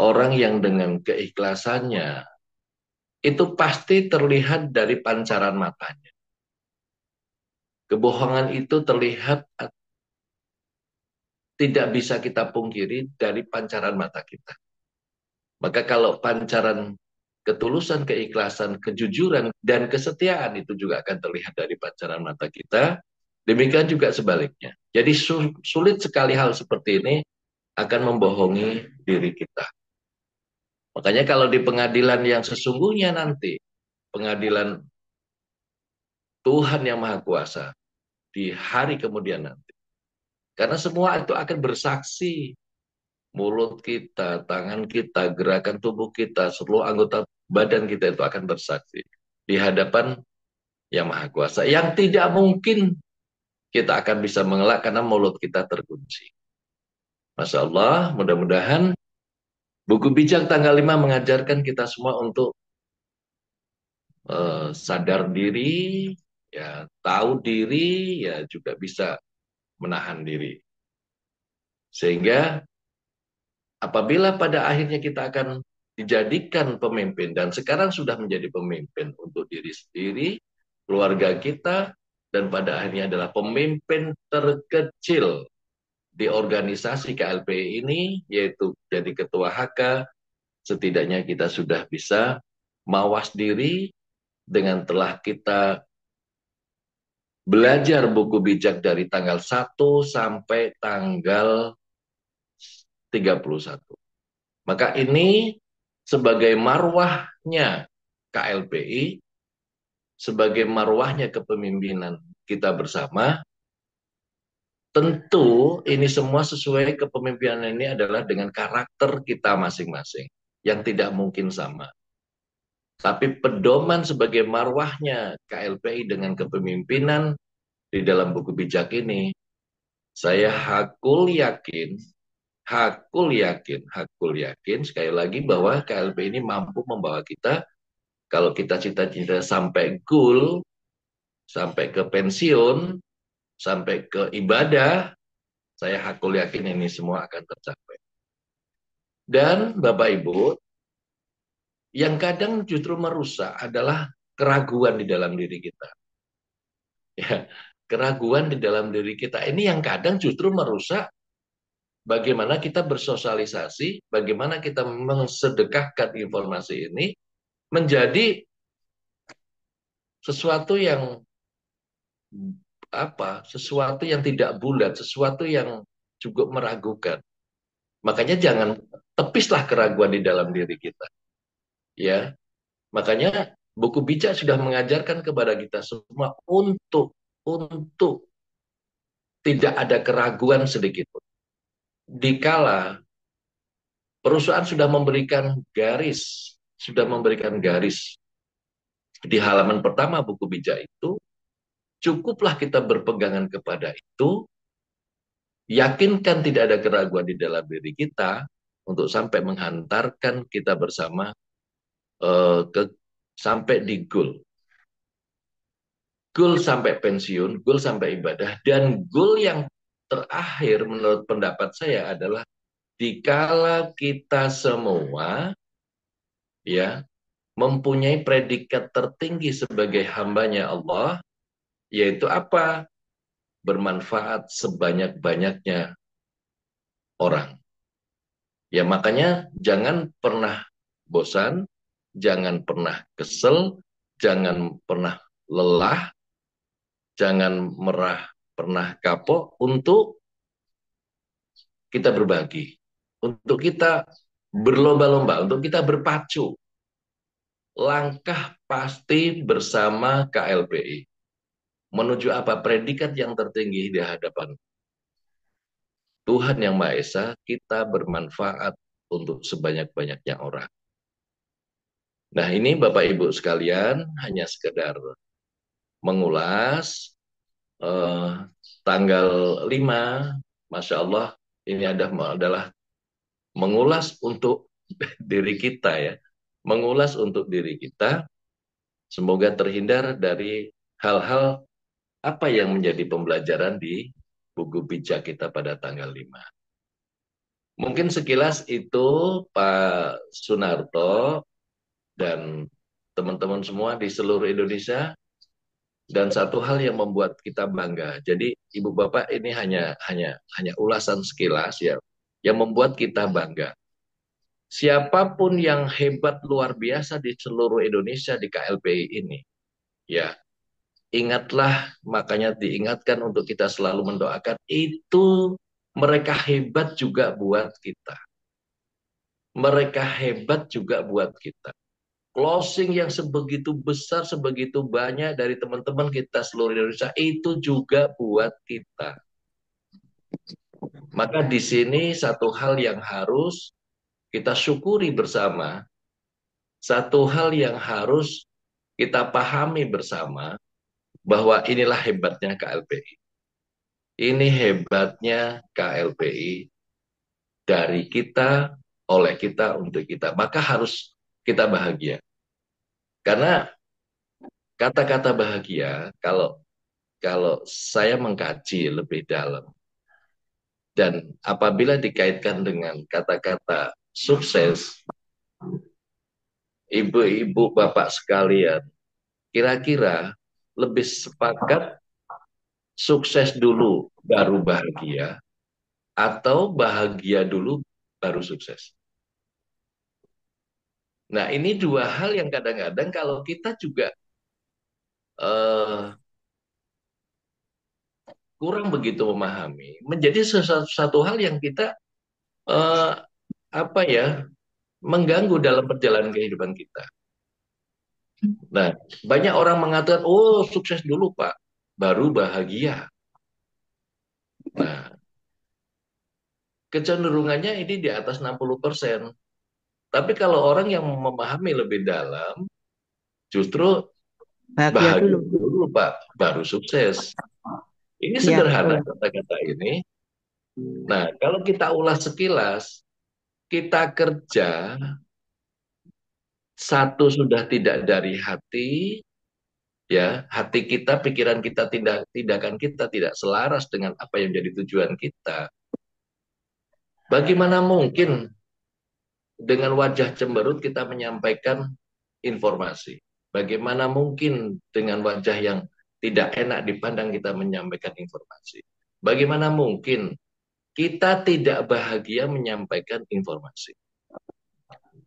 orang yang dengan keikhlasannya, itu pasti terlihat dari pancaran matanya. Kebohongan itu terlihat tidak bisa kita pungkiri dari pancaran mata kita. Maka kalau pancaran ketulusan, keikhlasan, kejujuran, dan kesetiaan itu juga akan terlihat dari pancaran mata kita, demikian juga sebaliknya. Jadi sulit sekali hal seperti ini akan membohongi diri kita. Makanya kalau di pengadilan yang sesungguhnya nanti, pengadilan Tuhan yang Maha Kuasa, di hari kemudian nanti. Karena semua itu akan bersaksi. Mulut kita, tangan kita, gerakan tubuh kita, seluruh anggota badan kita itu akan bersaksi. Di hadapan yang Maha Kuasa. Yang tidak mungkin kita akan bisa mengelak karena mulut kita terkunci. Masya Allah, mudah-mudahan buku bijak tanggal 5 mengajarkan kita semua untuk sadar diri, ya tahu diri, ya juga bisa menahan diri. Sehingga apabila pada akhirnya kita akan dijadikan pemimpin, dan sekarang sudah menjadi pemimpin untuk diri sendiri, keluarga kita, dan pada akhirnya adalah pemimpin terkecil di organisasi KLPI ini, yaitu jadi ketua HK, setidaknya kita sudah bisa mawas diri dengan telah kita belajar buku bijak dari tanggal 1 sampai tanggal 31. Maka ini sebagai marwahnya KLPI, sebagai marwahnya kepemimpinan kita bersama, tentu ini semua sesuai kepemimpinan ini adalah dengan karakter kita masing-masing, yang tidak mungkin sama. Tapi pedoman sebagai marwahnya KLPI dengan kepemimpinan di dalam buku bijak ini, saya hakul yakin sekali lagi bahwa KLP ini mampu membawa kita, kalau kita cita-cita sampai goal, sampai ke pensiun, sampai ke ibadah, saya hakul yakin ini semua akan tercapai. Dan Bapak Ibu, yang kadang justru merusak adalah keraguan di dalam diri kita. Ya, keraguan di dalam diri kita ini yang kadang justru merusak bagaimana kita bersosialisasi, bagaimana kita mensedekahkan informasi ini menjadi sesuatu yang tidak bulat, sesuatu yang cukup meragukan. Makanya jangan tepislah keraguan di dalam diri kita. Ya. Makanya buku bijak sudah mengajarkan kepada kita semua untuk tidak ada keraguan sedikit pun. Dikala perusahaan sudah memberikan garis di halaman pertama buku bijak itu, cukuplah kita berpegangan kepada itu, yakinkan tidak ada keraguan di dalam diri kita untuk sampai menghantarkan kita bersama sampai di goal sampai pensiun, goal sampai ibadah, dan goal yang terakhir menurut pendapat saya adalah dikala kita semua ya mempunyai predikat tertinggi sebagai hambanya Allah, yaitu apa? Bermanfaat sebanyak-banyaknya orang. Ya makanya jangan pernah bosan, jangan pernah kesel, jangan pernah lelah, jangan pernah kapok untuk kita berbagi, untuk kita berlomba-lomba, untuk kita berpacu. Langkah pasti bersama KLPI. Menuju apa? Predikat yang tertinggi di hadapan Tuhan Yang Maha Esa, kita bermanfaat untuk sebanyak-banyaknya orang. Nah ini Bapak Ibu sekalian, hanya sekedar mengulas tanggal 5, Masya Allah, ini adalah mengulas untuk diri kita ya. Mengulas untuk diri kita, semoga terhindar dari hal-hal apa yang menjadi pembelajaran di buku bijak kita pada tanggal 5. Mungkin sekilas itu Pak Sunarto dan teman-teman semua di seluruh Indonesia. Dan satu hal yang membuat kita bangga. Jadi Ibu Bapak ini hanya ulasan sekilas ya yang membuat kita bangga. Siapapun yang hebat luar biasa di seluruh Indonesia di KLPI ini, ya ingatlah, makanya diingatkan untuk kita selalu mendoakan, itu mereka hebat juga buat kita. Mereka hebat juga buat kita. Closing yang sebegitu besar, sebegitu banyak dari teman-teman kita seluruh Indonesia, itu juga buat kita. Maka di sini satu hal yang harus kita syukuri bersama, satu hal yang harus kita pahami bersama, bahwa inilah hebatnya KLPI. Ini hebatnya KLPI dari kita, oleh kita, untuk kita. Maka harus kita bahagia. Karena kata-kata bahagia, kalau saya mengkaji lebih dalam, dan apabila dikaitkan dengan kata-kata sukses, ibu-ibu bapak sekalian, kira-kira lebih sepakat sukses dulu baru bahagia, atau bahagia dulu baru sukses? Nah ini dua hal yang kadang-kadang kalau kita juga kurang begitu memahami, menjadi satu hal yang kita mengganggu dalam perjalanan kehidupan kita. Nah, banyak orang mengatakan, oh sukses dulu Pak, baru bahagia. Nah, kecenderungannya ini di atas 60%. Tapi kalau orang yang memahami lebih dalam, justru bahagia dulu Pak, baru sukses. Ini sederhana kata-kata ini. Nah, kalau kita ulas sekilas, kita kerja, satu sudah tidak dari hati, ya hati kita, pikiran kita, tindakan kita tidak selaras dengan apa yang jadi tujuan kita. Bagaimana mungkin dengan wajah cemberut kita menyampaikan informasi? Bagaimana mungkin dengan wajah yang tidak enak dipandang kita menyampaikan informasi? Bagaimana mungkin kita tidak bahagia menyampaikan informasi?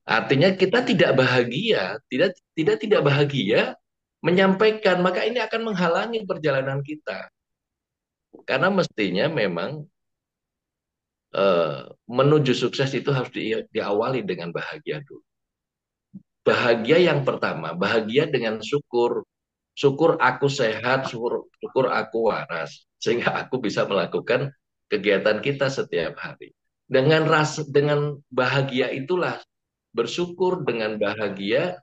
Artinya kita tidak bahagia, tidak bahagia menyampaikan, maka ini akan menghalangi perjalanan kita. Karena mestinya memang menuju sukses itu harus diawali dengan bahagia dulu. Bahagia yang pertama, bahagia dengan syukur. Syukur aku sehat, syukur aku waras, sehingga aku bisa melakukan kegiatan kita setiap hari. Dengan bahagia itulah, bersyukur dengan bahagia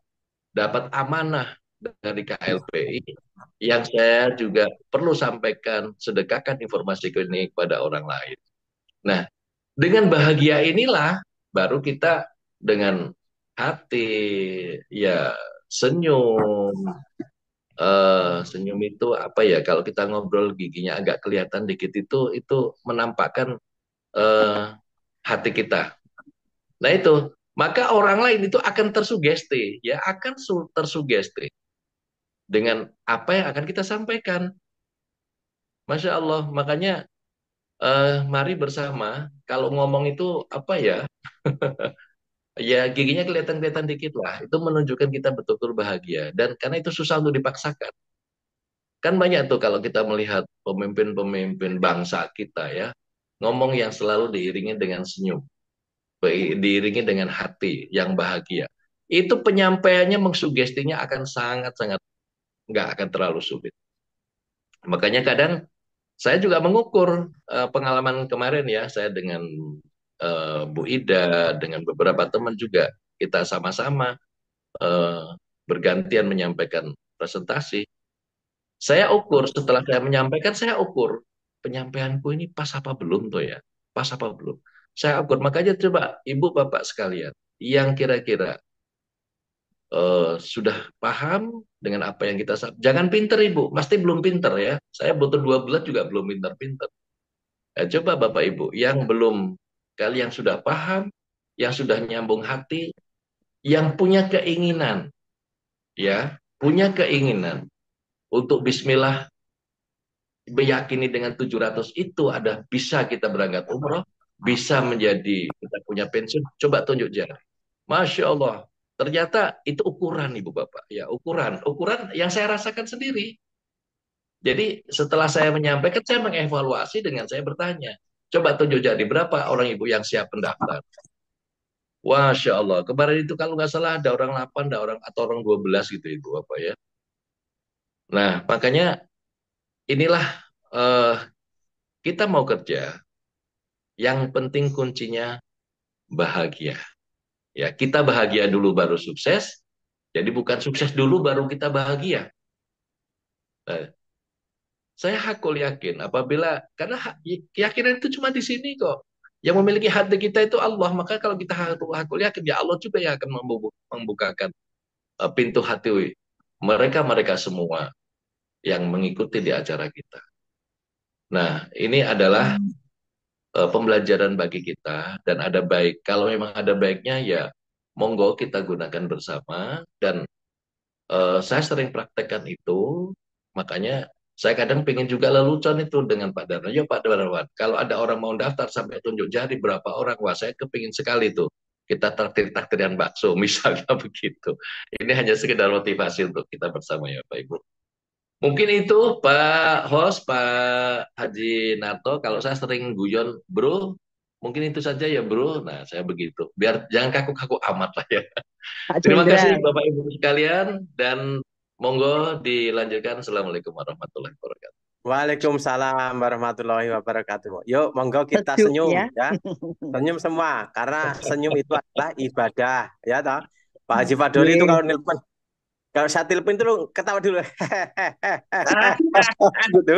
dapat amanah dari KLPI yang saya juga perlu sampaikan, sedekahkan informasi ini kepada orang lain. Nah, dengan bahagia inilah baru kita dengan hati ya senyum. Senyum itu apa ya, kalau kita ngobrol giginya agak kelihatan dikit, itu menampakkan hati kita. Nah itu maka orang lain itu akan tersugesti, ya akan tersugesti dengan apa yang akan kita sampaikan. Masya Allah, makanya mari bersama, kalau ngomong itu apa ya, ya giginya kelihatan-kelihatan dikit lah, itu menunjukkan kita betul-betul bahagia, dan karena itu susah untuk dipaksakan. Kan banyak tuh kalau kita melihat pemimpin-pemimpin bangsa kita ya, ngomong yang selalu diiringi dengan senyum, diiringi dengan hati yang bahagia. Itu penyampaiannya mengsugestinya akan sangat-sangat nggak akan terlalu sulit. Makanya kadang saya juga mengukur pengalaman kemarin ya, saya dengan Bu Ida, dengan beberapa teman juga, kita sama-sama bergantian menyampaikan presentasi. Saya ukur, setelah saya menyampaikan, saya ukur penyampaianku ini pas apa belum tuh ya, pas apa belum. Saya ukur, makanya coba Ibu Bapak sekalian, yang kira-kira sudah paham dengan apa yang kita jangan pinter Ibu, pasti belum pinter ya. Saya butuh 2 bulan juga belum pinter-pinter. Coba Bapak Ibu, yang belum, kalian sudah paham, yang sudah nyambung hati, yang punya keinginan, ya, punya keinginan untuk bismillah, meyakini dengan 700 itu ada bisa kita berangkat umroh, bisa menjadi kita punya pensiun, coba tunjuk jari. Masya Allah, ternyata itu ukuran Ibu Bapak, ya ukuran yang saya rasakan sendiri. Jadi setelah saya menyampaikan, saya mengevaluasi dengan saya bertanya, coba tunjuk jari berapa orang Ibu yang siap mendaftar. Masya Allah, kemarin itu kalau nggak salah ada orang 8, ada orang atau orang 12 gitu Ibu Bapak ya. Nah makanya inilah kita mau kerja, yang penting kuncinya bahagia. Ya, kita bahagia dulu baru sukses. Jadi bukan sukses dulu baru kita bahagia. Saya hakul yakin apabila, karena keyakinan itu cuma di sini kok. Yang memiliki hati kita itu Allah. Maka kalau kita hakul yakin, ya Allah juga yang akan membukakan pintu hati mereka semua yang mengikuti di acara kita. Nah, ini adalah pembelajaran bagi kita, dan ada baik. Kalau memang ada baiknya ya monggo kita gunakan bersama, dan saya sering praktekkan itu. Makanya saya kadang pengen juga lelucon itu dengan Pak Darwan. Ya Pak Darwan, kalau ada orang mau daftar sampai tunjuk jari berapa orang, wah saya kepingin sekali tuh kita takdir-takdiran bakso misalnya begitu. Ini hanya sekedar motivasi untuk kita bersama ya Pak Ibu. Mungkin itu Pak Host, Pak Haji Narto, kalau saya sering guyon, bro, mungkin itu saja ya bro. Nah, saya begitu. Biar jangan kaku-kaku amat lah ya. Terima kasih Bapak Ibu sekalian, dan monggo dilanjutkan. Assalamualaikum warahmatullahi wabarakatuh. Waalaikumsalam warahmatullahi wabarakatuh. Yuk, monggo kita Sejuk, senyum ya. ya. Senyum semua, karena senyum itu adalah ibadah, ya toh. Pak Haji Fadoli itu kalau nelpon, kalau saya telepon itu lu ketawa dulu. Gitu.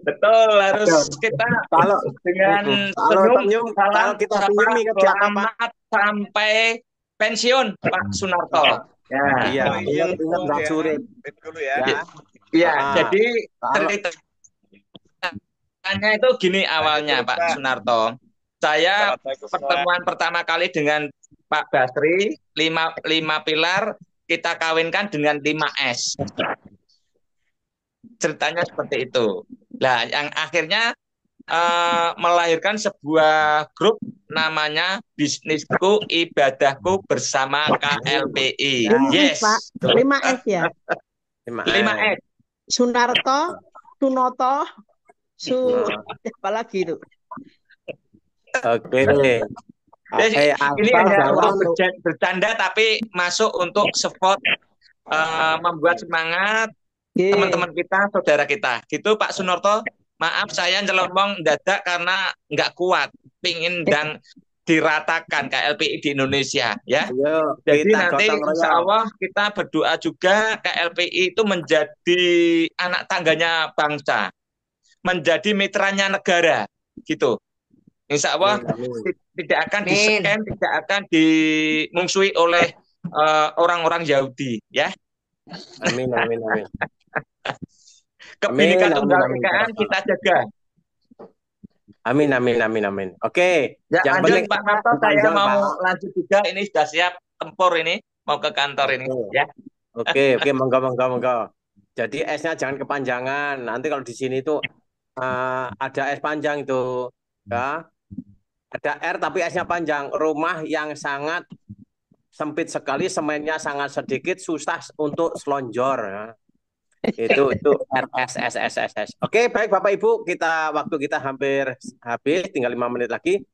Betul, harus kita Kalau dengan senyum, kalau kita senyum kerja apa? selamat sampai pensiun Pak Sunarto. Ya. Iya, ingat Bang Surip. Dulu ya. Iya, jadi ceritanya itu gini awalnya Pak Sunarto. Saya pertemuan pertama kali dengan Pak Basri, 5 pilar, kita kawinkan dengan 5S. Ceritanya seperti itu. Nah, yang akhirnya melahirkan sebuah grup namanya Bisnisku Ibadahku Bersama KLPI. Yes. Pak, 5S ya. 5S. Sunarto, Sunoto, apa lagi itu? Oke. Jadi, ini hanya untuk bercanda tapi masuk untuk support, membuat semangat teman-teman kita, saudara kita. Gitu Pak Sunarto. Maaf saya nyelonong mendadak karena nggak kuat, pingin dan diratakan KLPI di Indonesia ya. Jadi nanti insya Allah kita berdoa juga KLPI itu menjadi anak tangganya bangsa, menjadi mitranya negara gitu. Insya Allah tidak akan di-scam, tidak akan dimungsuhi oleh orang-orang Yahudi ya. Amin, amin, amin. Kebinekaan tunggal ikaan kita jaga. Amin, amin, amin, amin. Oke, Ya, yang lanjut penting Pak Narto, saya panjang, mau Pak. lanjut juga. Ini sudah siap tempur ini, mau ke kantor ini. Ya. Oke, monggo, monggo, monggo. Jadi S-nya jangan kepanjangan. Nanti kalau di sini tuh ada S panjang itu, ya. Ada R tapi S-nya panjang. Rumah yang sangat sempit sekali, semennya sangat sedikit, susah untuk selonjor. Ya. Itu RSSSSS. Oke, baik Bapak Ibu, waktu kita hampir habis, tinggal 5 menit lagi.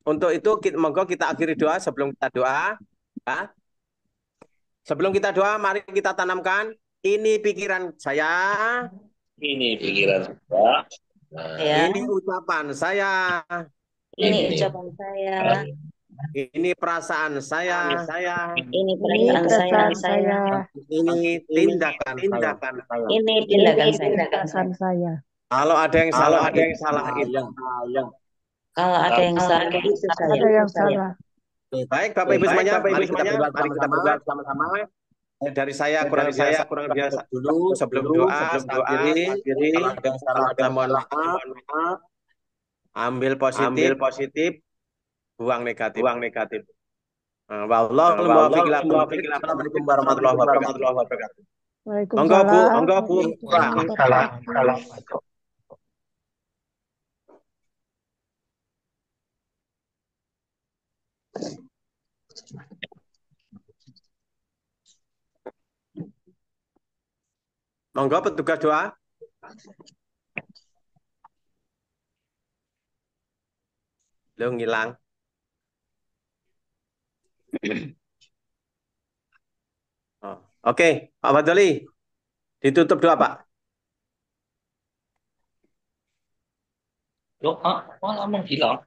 Untuk itu monggo kita akhiri doa sebelum kita doa. Ya. Sebelum kita doa, mari kita tanamkan ini pikiran saya. Ini pikiran saya. Ya. Ini ucapan saya. Ini ucapan saya. Ini perasaan saya. Ini perasaan saya. Ini tindakan saya. Ini tindakan saya. Kalau ada yang salah, itu Kalau ada yang salah, itu saya. Ada yang salah. Baik, Bapak Ibu semuanya, mari kita berdoa sama-sama. Dari saya kurang biasa dulu sebelum doa, akhiri. Kalau ada mohon maaf, ambil positif, buang negatif. Wallahu muwaffiq ila aqwamit thoriq. Assalamualaikum warahmatullahi wabarakatuh. Monggo Bu. Waalaikumsalam. Monggo petugas doa. Lo ngilang. Oke, Pak Badoli. Ditutup doa, Pak. Doa, malah menghilang.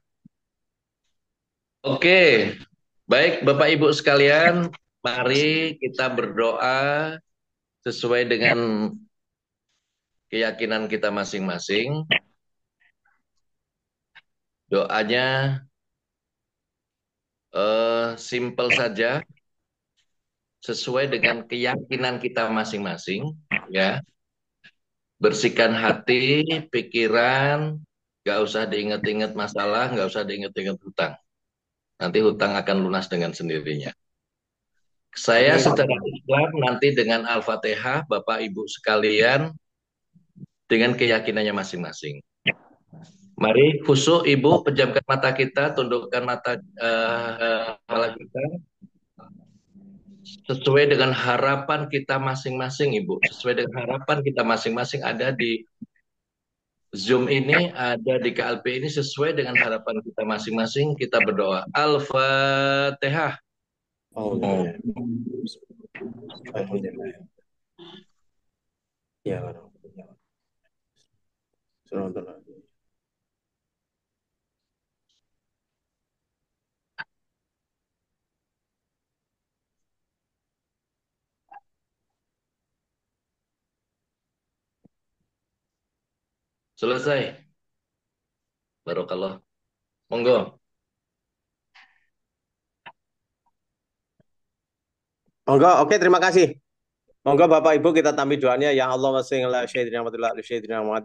Oke, baik Bapak Ibu sekalian, mari kita berdoa sesuai dengan keyakinan kita masing-masing. Doanya simple saja, sesuai dengan keyakinan kita masing-masing, ya. Bersihkan hati, pikiran, nggak usah diingat-ingat masalah, nggak usah diingat-ingat hutang. Nanti hutang akan lunas dengan sendirinya. Saya secara Islam nanti dengan Al-Fatihah, Bapak Ibu sekalian, dengan keyakinannya masing-masing. Mari khusyuk Ibu, pejamkan mata kita, tundukkan mata kepala kita. Sesuai dengan harapan kita masing-masing, Ibu. Sesuai dengan harapan kita masing-masing ada di Zoom ini, ada di KLP ini, sesuai dengan harapan kita masing-masing, kita berdoa. Al-Fatihah. Selesai. Barokallah. Monggo. Monggo, oke, terima kasih. Monggo Bapak Ibu kita tambahi doanya. Ya Allah wa sallallahu alaihi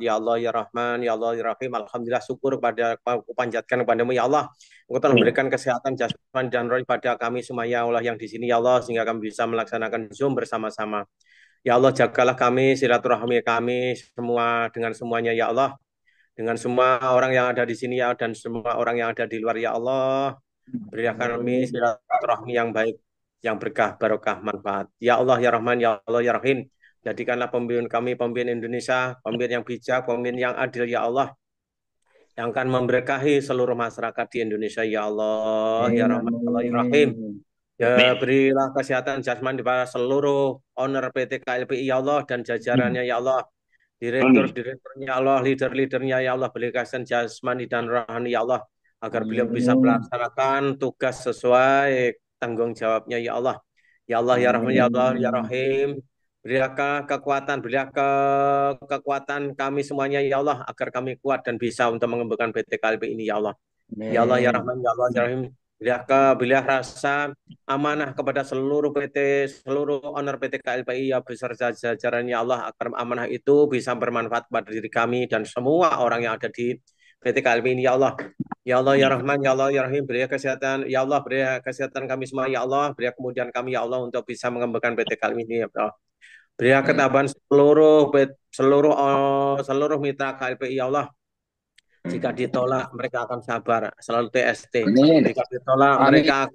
ya Allah ya Rahman, ya Allah ya Rahim. Alhamdulillah, syukur kepada aku panjatkan kepadamu ya Allah. Engkau telah memberikan kesehatan jasmani dan roh pada kami semua ya Allah yang di sini ya Allah, sehingga kami bisa melaksanakan Zoom bersama-sama. Ya Allah, jagalah kami, silaturahmi kami semua dengan semuanya ya Allah. Dengan semua orang yang ada di sini ya, dan semua orang yang ada di luar ya Allah, berikan kami silaturahmi yang baik, yang berkah, barokah, manfaat. Ya Allah ya Rahman, ya Allah ya Rahim, jadikanlah pemimpin kami pemimpin Indonesia, pemimpin yang bijak, pemimpin yang adil ya Allah, yang akan memberkahi seluruh masyarakat di Indonesia ya Allah ya Rahman, ya Allah ya Rahim. Ya, berilah kesehatan jasmani kepada seluruh owner PT KLPI ya Allah dan jajarannya ya Allah. Direktur-direkturnya Allah, leader-leadernya ya Allah, beri kesehatan jasmani dan rohani ya Allah, agar beliau bisa melaksanakan tugas sesuai tanggung jawabnya ya Allah. Ya Allah ya Rahman, ya Allah ya Rahim, berilah kekuatan, kekuatan kami semuanya ya Allah, agar kami kuat dan bisa untuk mengembangkan PT KLP ini ya Allah. Ya Allah ya Rahman, ya Allah ya Rahim, berilah rasa amanah kepada seluruh PT, seluruh owner PT KLPI ya beserta jajarannya Allah, agar amanah itu bisa bermanfaat pada diri kami dan semua orang yang ada di PT KLP ini ya Allah. Ya Allah ya Rahman, ya Allah ya Rahim, beri kesehatan, ya Allah beri kesehatan kami semua ya Allah, beri kemudian kami ya Allah untuk bisa mengembangkan PT KLP ini ya Allah. Beri ketabahan seluruh mitra KLPI ya Allah. Jika ditolak mereka akan sabar, selalu TST. Jika ditolak mereka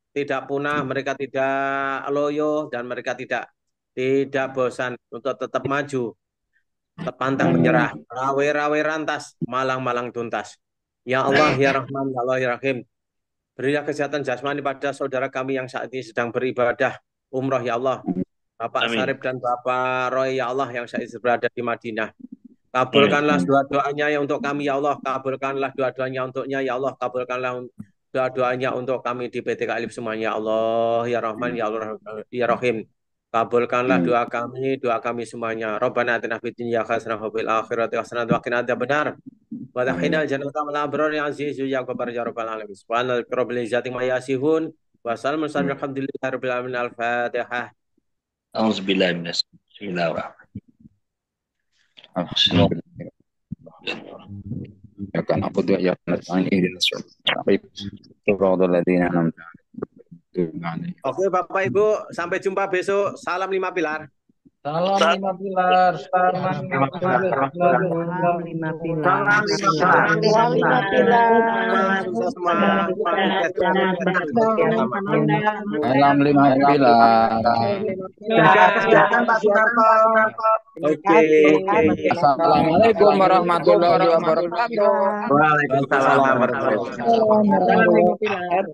tidak punah, mereka tidak loyo dan mereka tidak bosan untuk tetap maju, tetap pantang menyerah, rawe-rawe rantas, malang-malang tuntas. Ya Allah ya Rahman, ya Allah ya Rahim, berilah kesehatan jasmani pada saudara kami yang saat ini sedang beribadah umroh ya Allah. Bapak Sarip dan Bapak Roy ya Allah yang saat ini berada di Madinah. Kabulkanlah doa-doanya yang untuk kami ya Allah. Kabulkanlah doa-doanya untuknya ya Allah. Kabulkanlah doa-doanya untuk kami di PT KLIP semuanya ya Allah ya Rahman ya Allah ya Rahim. Kabulkanlah doa kami semuanya. Rabbana atina fid dunya hasanah wa fil akhirati hasanah wa qina adzabannar. Wa adkhilna jannata ma'al abrar ya azizu ya ghaffar ya rabbal alamin. Subhana rabbil izzati amma yasifun wa salamun alhamdulillahi rabbil alamin. Al-Fatihah. Auzubillahi minas bismillahirrahmanirrahim. Ya kan aku tuh ya nasta'in Oke Bapak Ibu, sampai jumpa besok. Salam 5 pilar. Salam 5 pilar. Salam 5 pilar. Salam 5 pilar. Salam 5 pilar. Salam 5 pilar. Jaga kesehatan Pak Sunarto. Oke. Assalamualaikum warahmatullahi wabarakatuh. Waalaikumsalam warahmatullahi wabarakatuh. Salam 5 pilar.